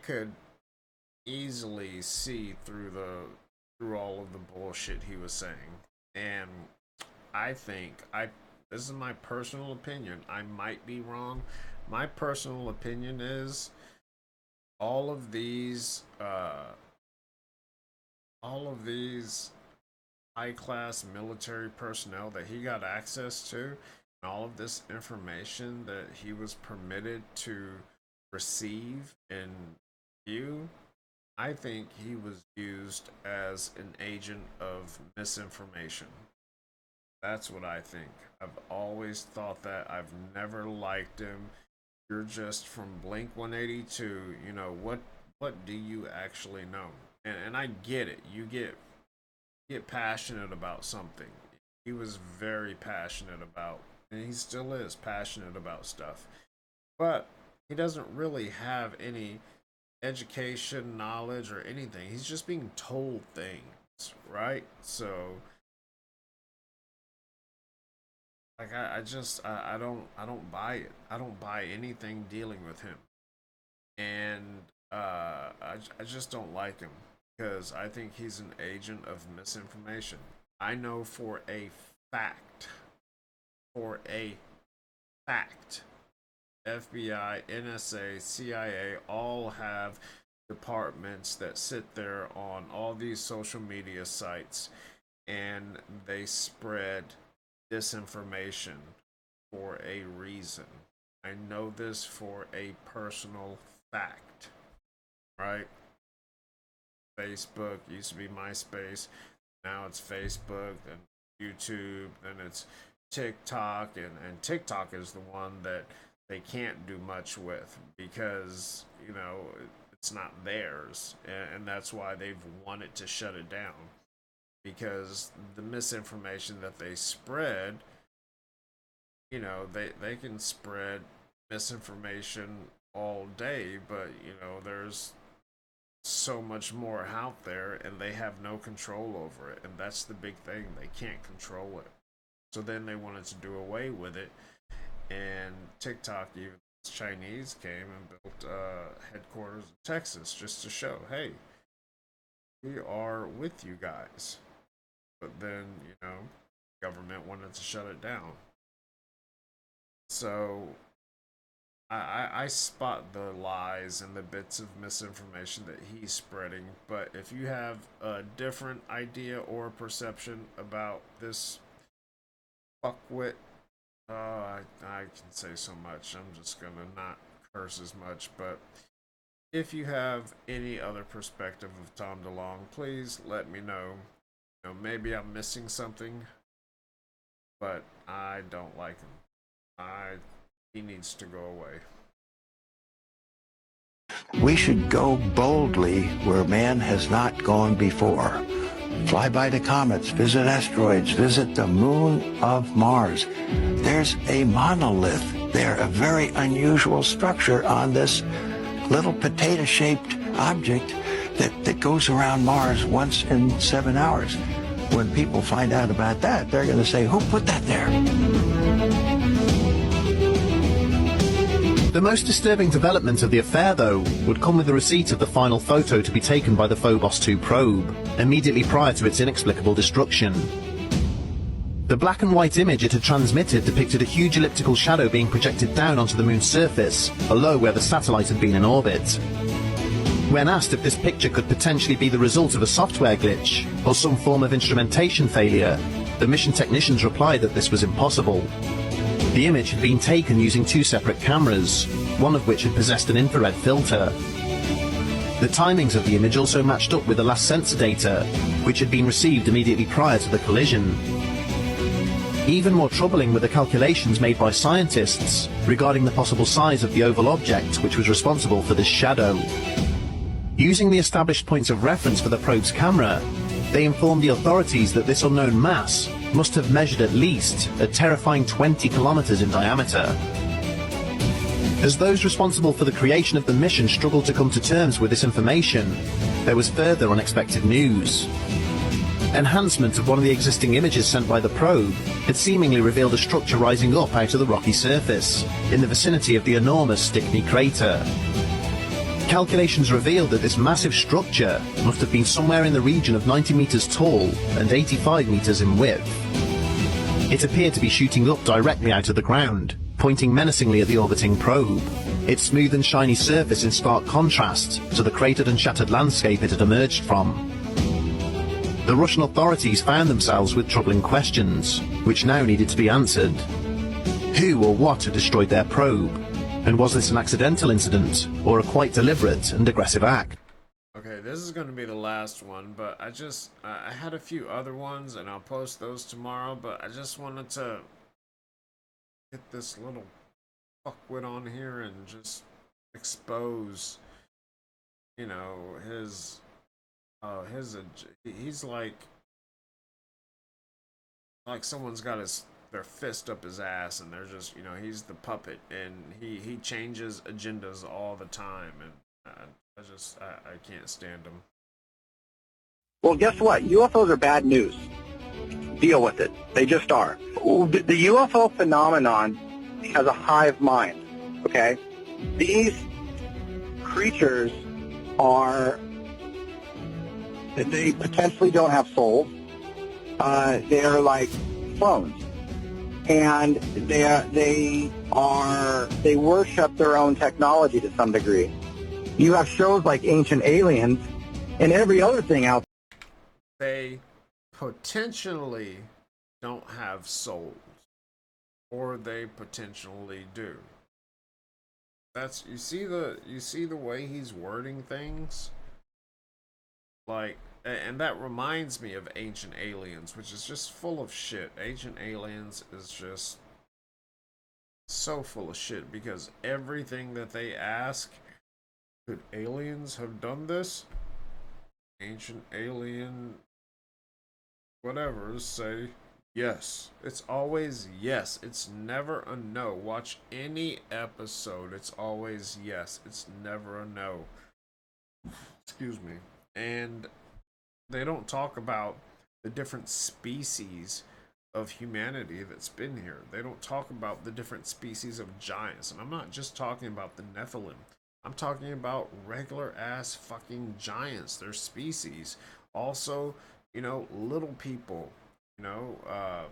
could easily see through all of the bullshit he was saying. And I think, this is my personal opinion, I might be wrong. My personal opinion is all of these high-class military personnel that he got access to, and all of this information that he was permitted to receive and view, I think he was used as an agent of misinformation. That's what I think. I've always thought that. I've never liked him. You're just from Blink 182, what do you actually know? And I get it. You get passionate about something. He was very passionate about, and he still is passionate about stuff. But he doesn't really have any education, knowledge, or anything. He's just being told things, right? So like I don't buy it. I don't buy anything dealing with him. And I just don't like him because I think he's an agent of misinformation. I know for a fact, FBI, NSA, CIA all have departments that sit there on all these social media sites and they spread disinformation for a reason. I know this for a personal fact, right? Facebook used to be MySpace, now it's Facebook, then YouTube, then it's TikTok, and TikTok is the one that they can't do much with because, it's not theirs, and that's why they've wanted to shut it down. Because the misinformation that they spread, they can spread misinformation all day, but there's so much more out there and they have no control over it, and that's the big thing. They can't control it. So then they wanted to do away with it, and TikTok, even Chinese, came and built headquarters in Texas just to show, hey, we are with you guys. But then, government wanted to shut it down. So I spot the lies and the bits of misinformation that he's spreading, but if you have a different idea or perception about this fuckwit, I can say so much. I'm just gonna not curse as much, but if you have any other perspective of Tom DeLonge, please let me know. Maybe I'm missing something, but I don't like him. He needs to go away. We should go boldly where man has not gone before. Fly by the comets, visit asteroids, visit the moon of Mars. There's a monolith there, a very unusual structure on this little potato-shaped object that goes around Mars once in 7 hours. When people find out about that, they're going to say, who put that there? The most disturbing development of the affair, though, would come with the receipt of the final photo to be taken by the Phobos 2 probe, immediately prior to its inexplicable destruction. The black and white image it had transmitted depicted a huge elliptical shadow being projected down onto the moon's surface, below where the satellite had been in orbit. When asked if this picture could potentially be the result of a software glitch, or some form of instrumentation failure, the mission technicians replied that this was impossible. The image had been taken using 2 separate cameras, one of which had possessed an infrared filter. The timings of the image also matched up with the last sensor data, which had been received immediately prior to the collision. Even more troubling were the calculations made by scientists regarding the possible size of the oval object which was responsible for this shadow. Using the established points of reference for the probe's camera, they informed the authorities that this unknown mass must have measured at least a terrifying 20 kilometers in diameter. As those responsible for the creation of the mission struggled to come to terms with this information, there was further unexpected news. Enhancement of one of the existing images sent by the probe had seemingly revealed a structure rising up out of the rocky surface, in the vicinity of the enormous Stickney crater. Calculations revealed that this massive structure must have been somewhere in the region of 90 meters tall and 85 meters in width. It appeared to be shooting up directly out of the ground, pointing menacingly at the orbiting probe, its smooth and shiny surface in stark contrast to the cratered and shattered landscape it had emerged from. The Russian authorities found themselves with troubling questions, which now needed to be answered. Who or what had destroyed their probe? And was this an accidental incident, or a quite deliberate and aggressive act? Okay, this is going to be the last one, but I had a few other ones, and I'll post those tomorrow, but I just wanted to get this little fuckwit on here and just expose, you know, he's like someone's got their fist up his ass, and they're just, you know, he's the puppet, and he changes agendas all the time, and I can't stand him. Well, guess what? UFOs are bad news. Deal with it. They just are. The UFO phenomenon has a hive mind, okay? These creatures they potentially don't have souls. They're like clones. And they worship their own technology to some degree. You have shows like Ancient Aliens and every other thing out there. They potentially don't have souls, or they potentially do. You see the way he's wording things, like, and that reminds me of Ancient Aliens, which is just full of shit. Ancient Aliens is just so full of shit, because everything that they ask, could aliens have done this? Ancient Alien whatever say yes. It's always yes. It's never a no. Watch any episode. It's always yes. It's never a no. Excuse me. And they don't talk about the different species of humanity that's been here. They don't talk about the different species of giants. And I'm not just talking about the Nephilim. I'm talking about regular ass fucking giants. Their species. Also, you know, little people. You know,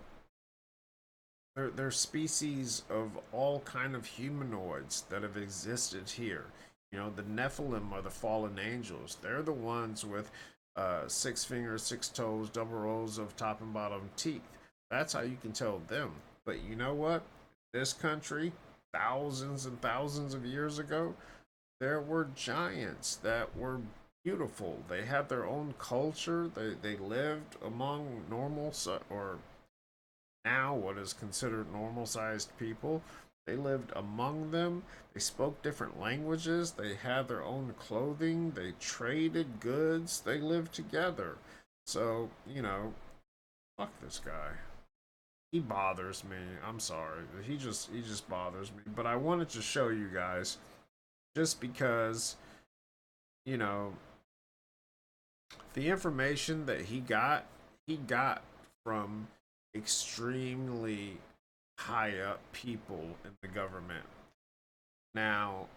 they're species of all kind of humanoids that have existed here. You know, the Nephilim are the fallen angels. They're the ones with 6 fingers, 6 toes, double rows of top and bottom teeth. That's how you can tell them. But you know what? This country, thousands and thousands of years ago, there were giants that were beautiful. They had their own culture. They lived among normal, or now what is considered normal sized people. They lived among them. They spoke different languages. They had their own clothing. They traded goods. They lived together. So, fuck this guy. He bothers me. I'm sorry. He just bothers me. But I wanted to show you guys just because, the information that he got from extremely high up people in the government. Now,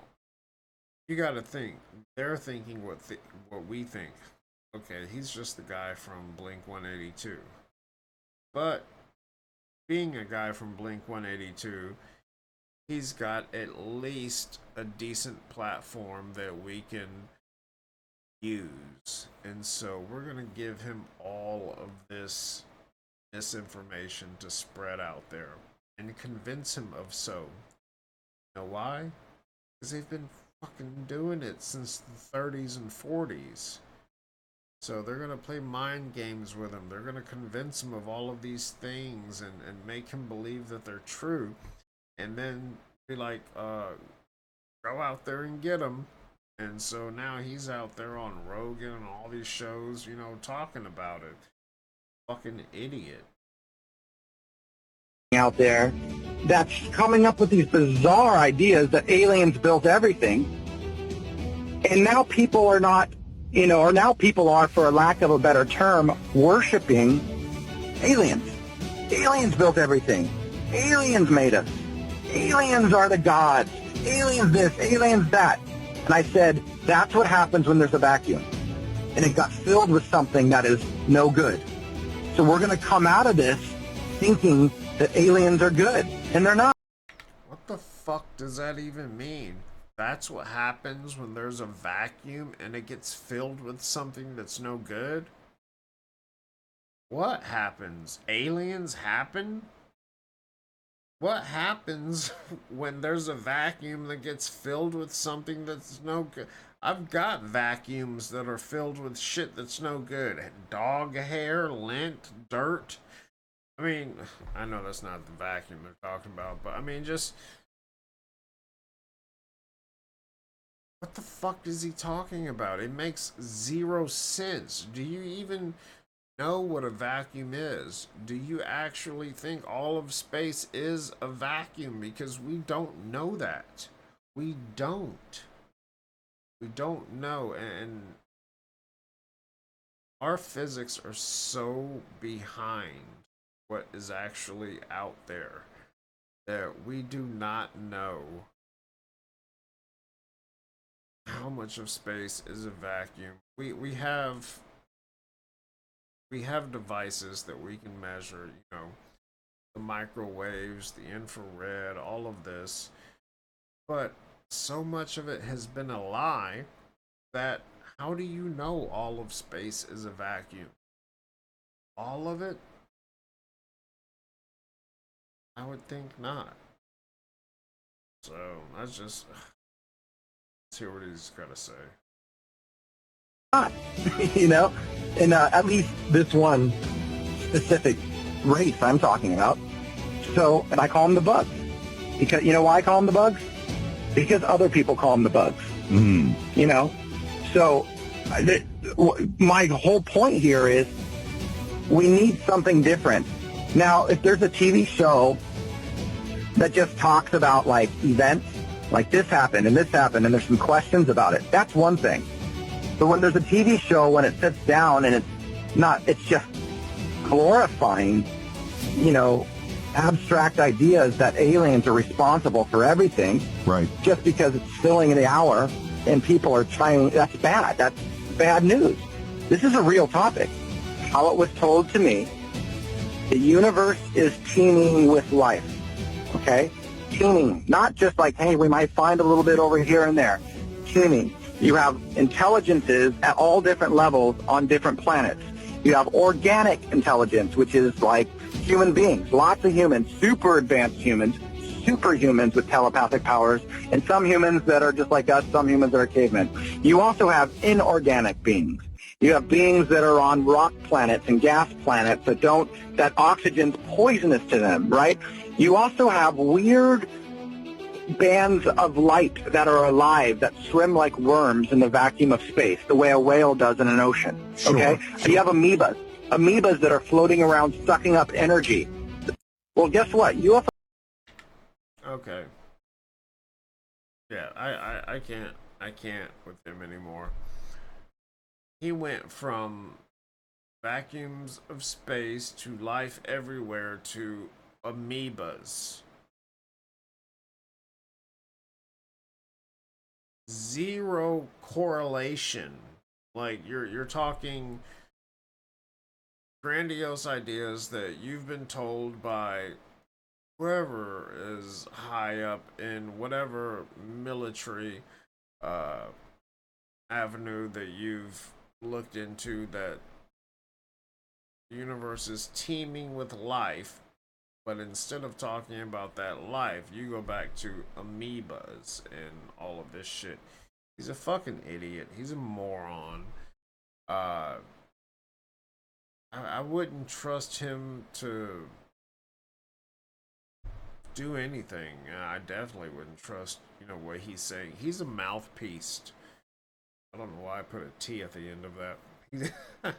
you got to think. They're thinking what we think. Okay, he's just the guy from Blink 182. But being a guy from Blink 182, he's got at least a decent platform that we can use. And so we're going to give him all of this misinformation to spread out there and convince him of so. You know why? Because they've been fucking doing it since the 30s and 40s. So they're going to play mind games with him. They're going to convince him of all of these things and make him believe that they're true. And then be like, go out there and get him. And so now he's out there on Rogan and all these shows, talking about it. Fucking idiot. Out there that's coming up with these bizarre ideas that aliens built everything. And now people are not, or now people are, for a lack of a better term, worshiping aliens. Aliens built everything. Aliens made us. Aliens are the gods. Aliens this, aliens that. And I said, that's what happens when there's a vacuum. And it got filled with something that is no good. So we're going to come out of this thinking that aliens are good, and they're not. What the fuck does that even mean? That's what happens when there's a vacuum and it gets filled with something that's no good? What happens? Aliens happen? What happens when there's a vacuum that gets filled with something that's no good? I've got vacuums that are filled with shit that's no good. Dog hair, lint, dirt. I mean, I know that's not the vacuum they're talking about, but I mean, just... What the fuck is he talking about? It makes zero sense. Do you even know what a vacuum is? Do you actually think all of space is a vacuum? Because we don't know that. We don't. We don't know, and our physics are so behind what is actually out there that we do not know how much of space is a vacuum. We have devices that we can measure, the microwaves, the infrared, all of this, but so much of it has been a lie that how do you know all of space is a vacuum? All of it? I would think not. So that's just, let's hear what he's got to say. And at least this one specific race I'm talking about. So, and I call them the bugs. Because, why I call them the bugs? Because other people call them the bugs. So my whole point here is we need something different. Now, if there's a TV show that just talks about like events, like this happened and there's some questions about it, that's one thing. But when there's a TV show, when it sits down and it's just glorifying, abstract ideas that aliens are responsible for everything. Right. Just because it's filling the hour and people are trying, that's bad. That's bad news. This is a real topic. How it was told to me, the universe is teeming with life. Okay? Teeming. Not just like, hey, we might find a little bit over here and there. Teeming. You have intelligences at all different levels on different planets. You have organic intelligence, which is like human beings, lots of humans, super advanced humans, superhumans with telepathic powers, and some humans that are just like us, some humans that are cavemen. You also have inorganic beings. You have beings that are on rock planets and gas planets that oxygen's poisonous to them, right? You also have weird bands of light that are alive that swim like worms in the vacuum of space, the way a whale does in an ocean. Okay? Sure. You have amoebas that are floating around sucking up energy. Well, guess what? UFO. Okay. Yeah, I can't with him anymore. He went from vacuums of space to life everywhere to amoebas. Zero correlation. Like you're talking grandiose ideas that you've been told by whoever is high up in whatever military uh, avenue that you've looked into, that the universe is teeming with life, but instead of talking about that life, you go back to amoebas and all of this shit. He's a fucking idiot. He's a moron. Uh, I wouldn't trust him to do anything. I definitely wouldn't trust, what he's saying. He's a mouthpiece. I don't know why I put a T at the end of that.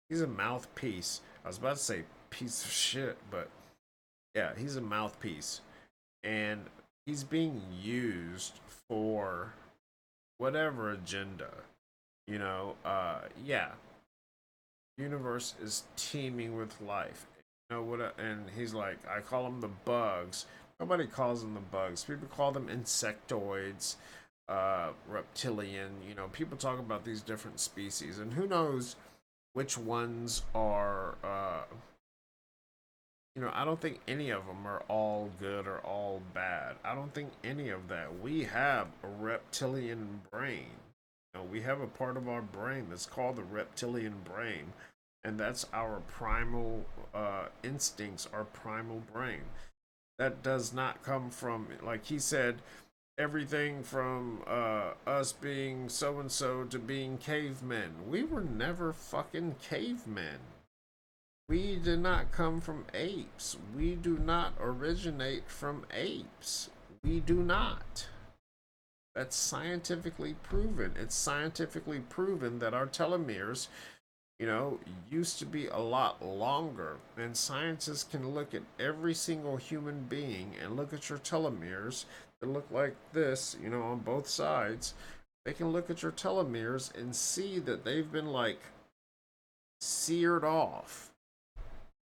He's a mouthpiece. I was about to say piece of shit, but yeah, he's a mouthpiece. And he's being used for whatever agenda. Yeah. Universe is teeming with life. And he's like, I call them the bugs. Nobody calls them the bugs. People call them insectoids, reptilian. People talk about these different species, and who knows which ones are. I don't think any of them are all good or all bad. I don't think any of that. We have a reptilian brain. We have a part of our brain that's called the reptilian brain, and that's our primal instincts, our primal brain. That does not come from, like he said, everything from us being so and so to being cavemen. We were never fucking cavemen. We did not come from apes. We do not originate from apes. We do not. That's scientifically proven. It's scientifically proven that our telomeres, used to be a lot longer. And scientists can look at every single human being and look at your telomeres that look like this, on both sides. They can look at your telomeres and see that they've been seared off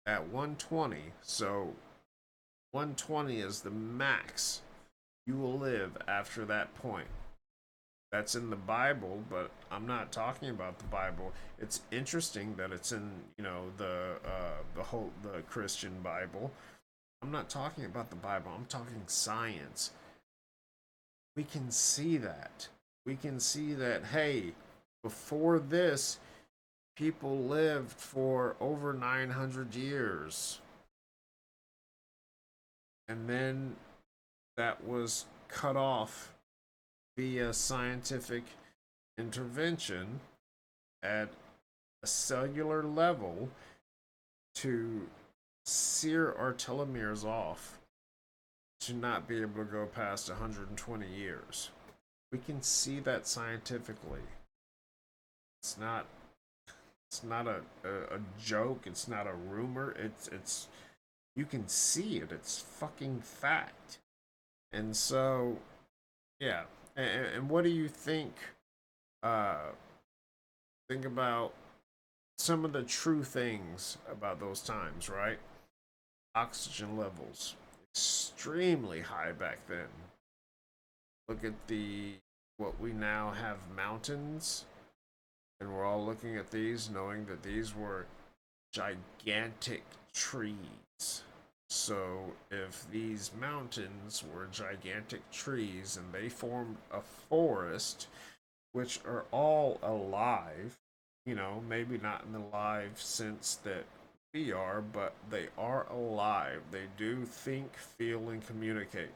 at 120. So 120 is the max you will live after that point. That's in the Bible, but I'm not talking about the Bible. It's interesting that it's in, the Christian Bible. I'm not talking about the Bible. I'm talking science. We can see that. We can see that, hey, before this, people lived for over 900 years. And then that was cut off via scientific intervention at a cellular level to sear our telomeres off to not be able to go past 120 years. We can see that scientifically. It's not a joke. It's not a rumor. It's you can see it. It's fucking fact. And so, yeah. And what do you think? Think about some of the true things about those times, right? Oxygen levels extremely high back then. Look at what we now have, mountains, and we're all looking at these knowing that these were gigantic trees. So if these mountains were gigantic trees and they formed a forest, which are all alive, maybe not in the live sense that we are, but they are alive. They do think, feel, and communicate.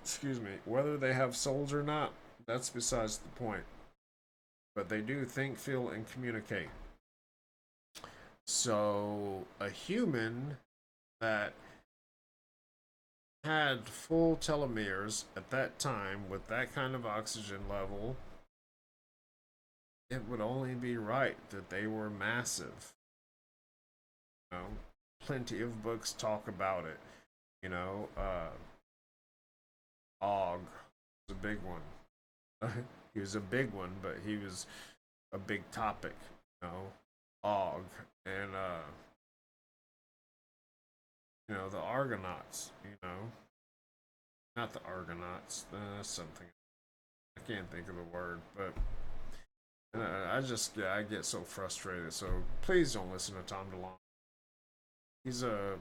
Excuse me. Whether they have souls or not, that's besides the point. But they do think, feel, and communicate. So a human that had full telomeres at that time with that kind of oxygen level, it would only be right that they were massive. You know, plenty of books talk about it. You know, Og was a big one. He was a big one, but he was a big topic. You know, Og and you know, the Argonauts. You know, not the Argonauts. Something I can't think of the word, but I just I get so frustrated. So please don't listen to Tom DeLonge. He's a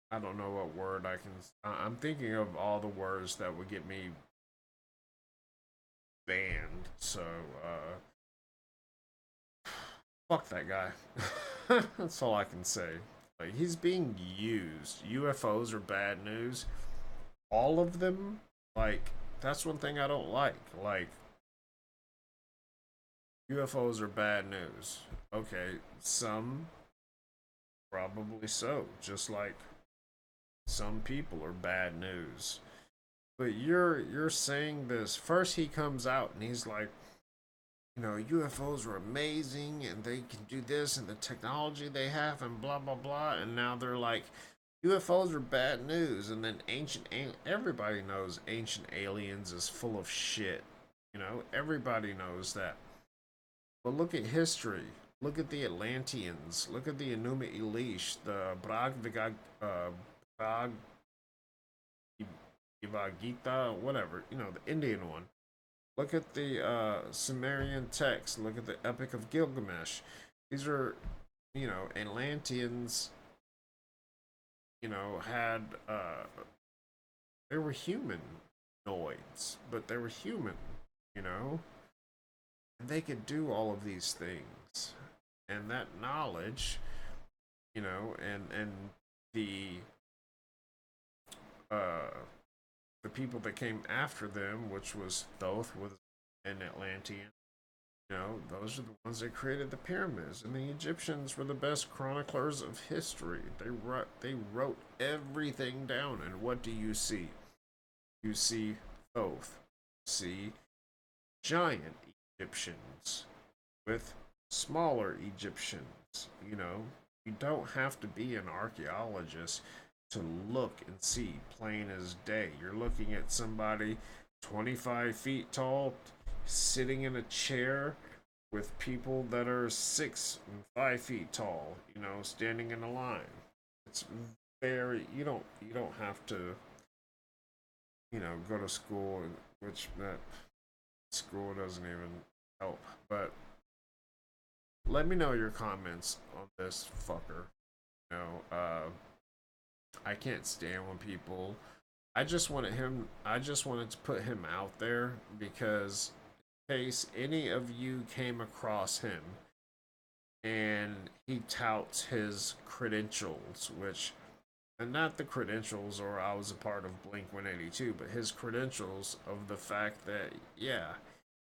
I don't know what word I can. I'm thinking of all the words that would get me banned. So fuck that guy. That's all I can say. Like, he's being used. UFOs are bad news. All of them. Like, that's one thing I don't like. Like, UFOs are bad news. Okay, some probably so. Just like some people are bad news. But you're saying this. First he comes out and he's like, you know, UFOs are amazing and they can do this and the technology they have and blah blah blah, and now they're like UFOs are bad news. And then everybody knows ancient aliens is full of shit. You know, everybody knows that. But look at history. Look at the Atlanteans. Look at the Enuma Elish, the Brag Gita, whatever, you know, the Indian one. Look at the Sumerian text. Look at the Epic of Gilgamesh. These are, you know, Atlanteans, you know, had, they were humanoids, but they were human, you know? And they could do all of these things. And that knowledge, you know, and uh, the people that came after them, which was Thoth with an Atlantean, you know, those are the ones that created the pyramids. And the Egyptians were the best chroniclers of history. They wrote everything down. And what do you see? You see Thoth. You see giant Egyptians with smaller Egyptians. You know, you don't have to be an archaeologist to look and see plain as day. You're looking at somebody 25 feet tall sitting in a chair with people that are 6 and 5 feet tall, you know, standing in a line. It's very, you don't have to, you know, go to school, which that school doesn't even help. But let me know your comments on this fucker. You know, I can't stand when people. I just wanted to put him out there because in case any of you came across him and he touts his credentials, which, and not the credentials or I was a part of Blink 182, but his credentials of the fact that, yeah,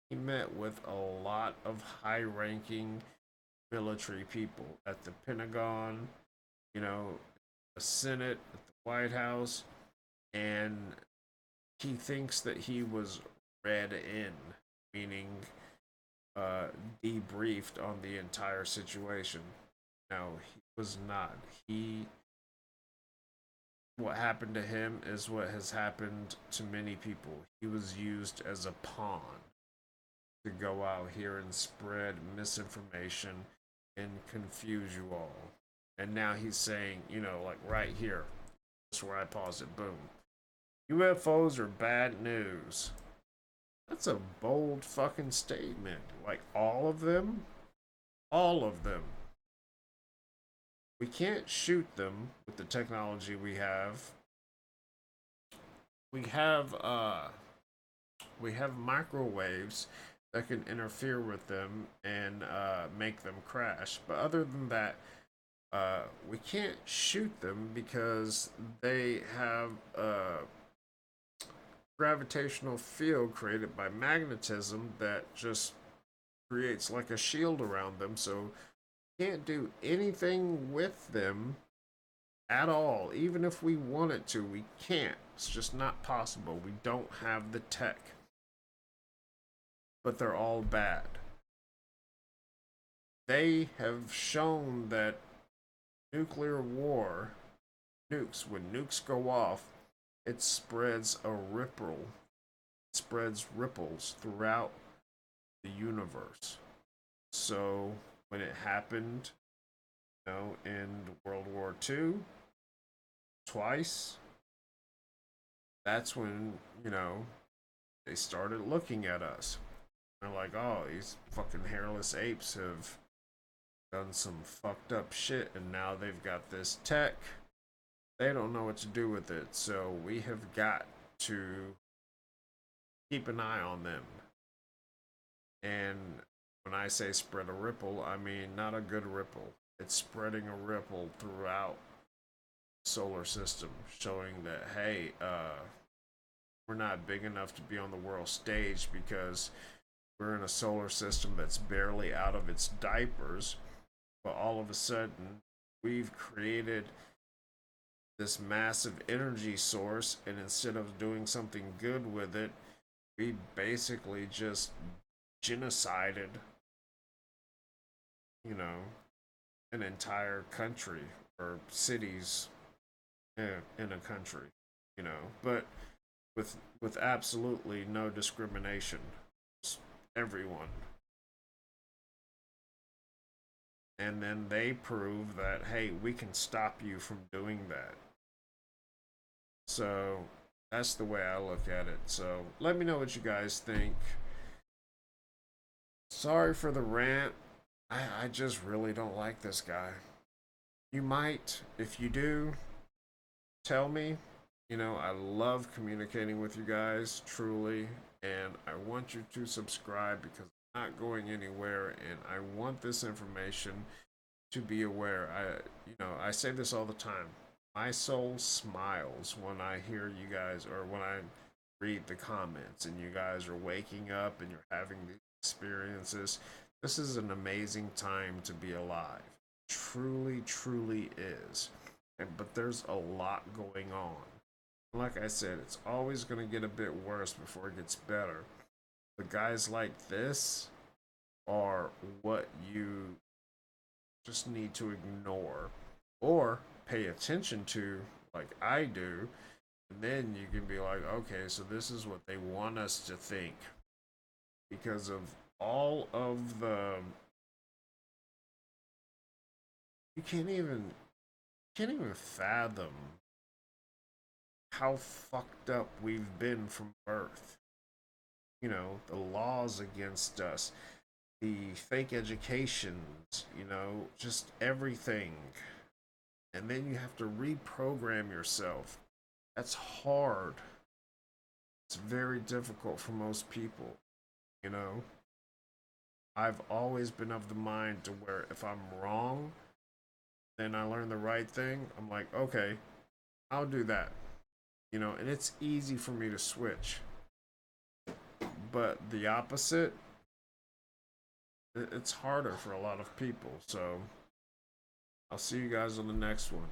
he met with a lot of high ranking military people at the Pentagon, you know, the Senate, at the White House, and he thinks that he was read in, meaning debriefed on the entire situation. No, he was not. What happened to him is what has happened to many people. He was used as a pawn to go out here and spread misinformation and confuse you all. And now he's saying, you know, like right here, that's where I pause it, boom. UFOs are bad news. That's a bold fucking statement. Like, all of them? All of them. We can't shoot them with the technology we have. We have microwaves that can interfere with them and make them crash. But other than that, we can't shoot them because they have a gravitational field created by magnetism that just creates like a shield around them. So can't do anything with them at all. Even if we wanted to, we can't. It's just not possible. We don't have the tech. But they're all bad. They have shown that nuclear war, when nukes go off, it spreads a ripple. It spreads ripples throughout the universe. So when it happened, in World War II, twice, that's when, they started looking at us. They're like, oh, these fucking hairless apes have done some fucked up shit, and now they've got this tech. They don't know what to do with it, so we have got to keep an eye on them. And when I say spread a ripple, I mean not a good ripple. It's spreading a ripple throughout the solar system, showing that, hey, we're not big enough to be on the world stage because we're in a solar system that's barely out of its diapers. But all of a sudden, we've created this massive energy source, and instead of doing something good with it, we basically just genocided, an entire country or cities in a country, but with absolutely no discrimination. Just everyone. And then they prove that, hey, we can stop you from doing that. So that's the way I look at it. So let me know what you guys think. Sorry for the rant. I just really don't like this guy. You might. If you do, tell me. I love communicating with you guys, truly. And I want you to subscribe because I'm not going anywhere. And I want this information to be aware. I say this all the time. My soul smiles when I hear you guys, or when I read the comments and you guys are waking up and you're having these experiences. This is an amazing time to be alive. Truly, truly is. But there's a lot going on. Like I said, it's always going to get a bit worse before it gets better. But guys like this are what you just need to ignore or pay attention to, like I do. And then you can be like, okay, so this is what they want us to think. Because of all of the... You can't even fathom how fucked up we've been from birth. The laws against us, the fake educations, just everything. And then you have to reprogram yourself. That's hard. It's very difficult for most people. I've always been of the mind to where if I'm wrong, then I learn the right thing. I'm like, okay, I'll do that. And it's easy for me to switch. But the opposite, it's harder for a lot of people. So I'll see you guys on the next one.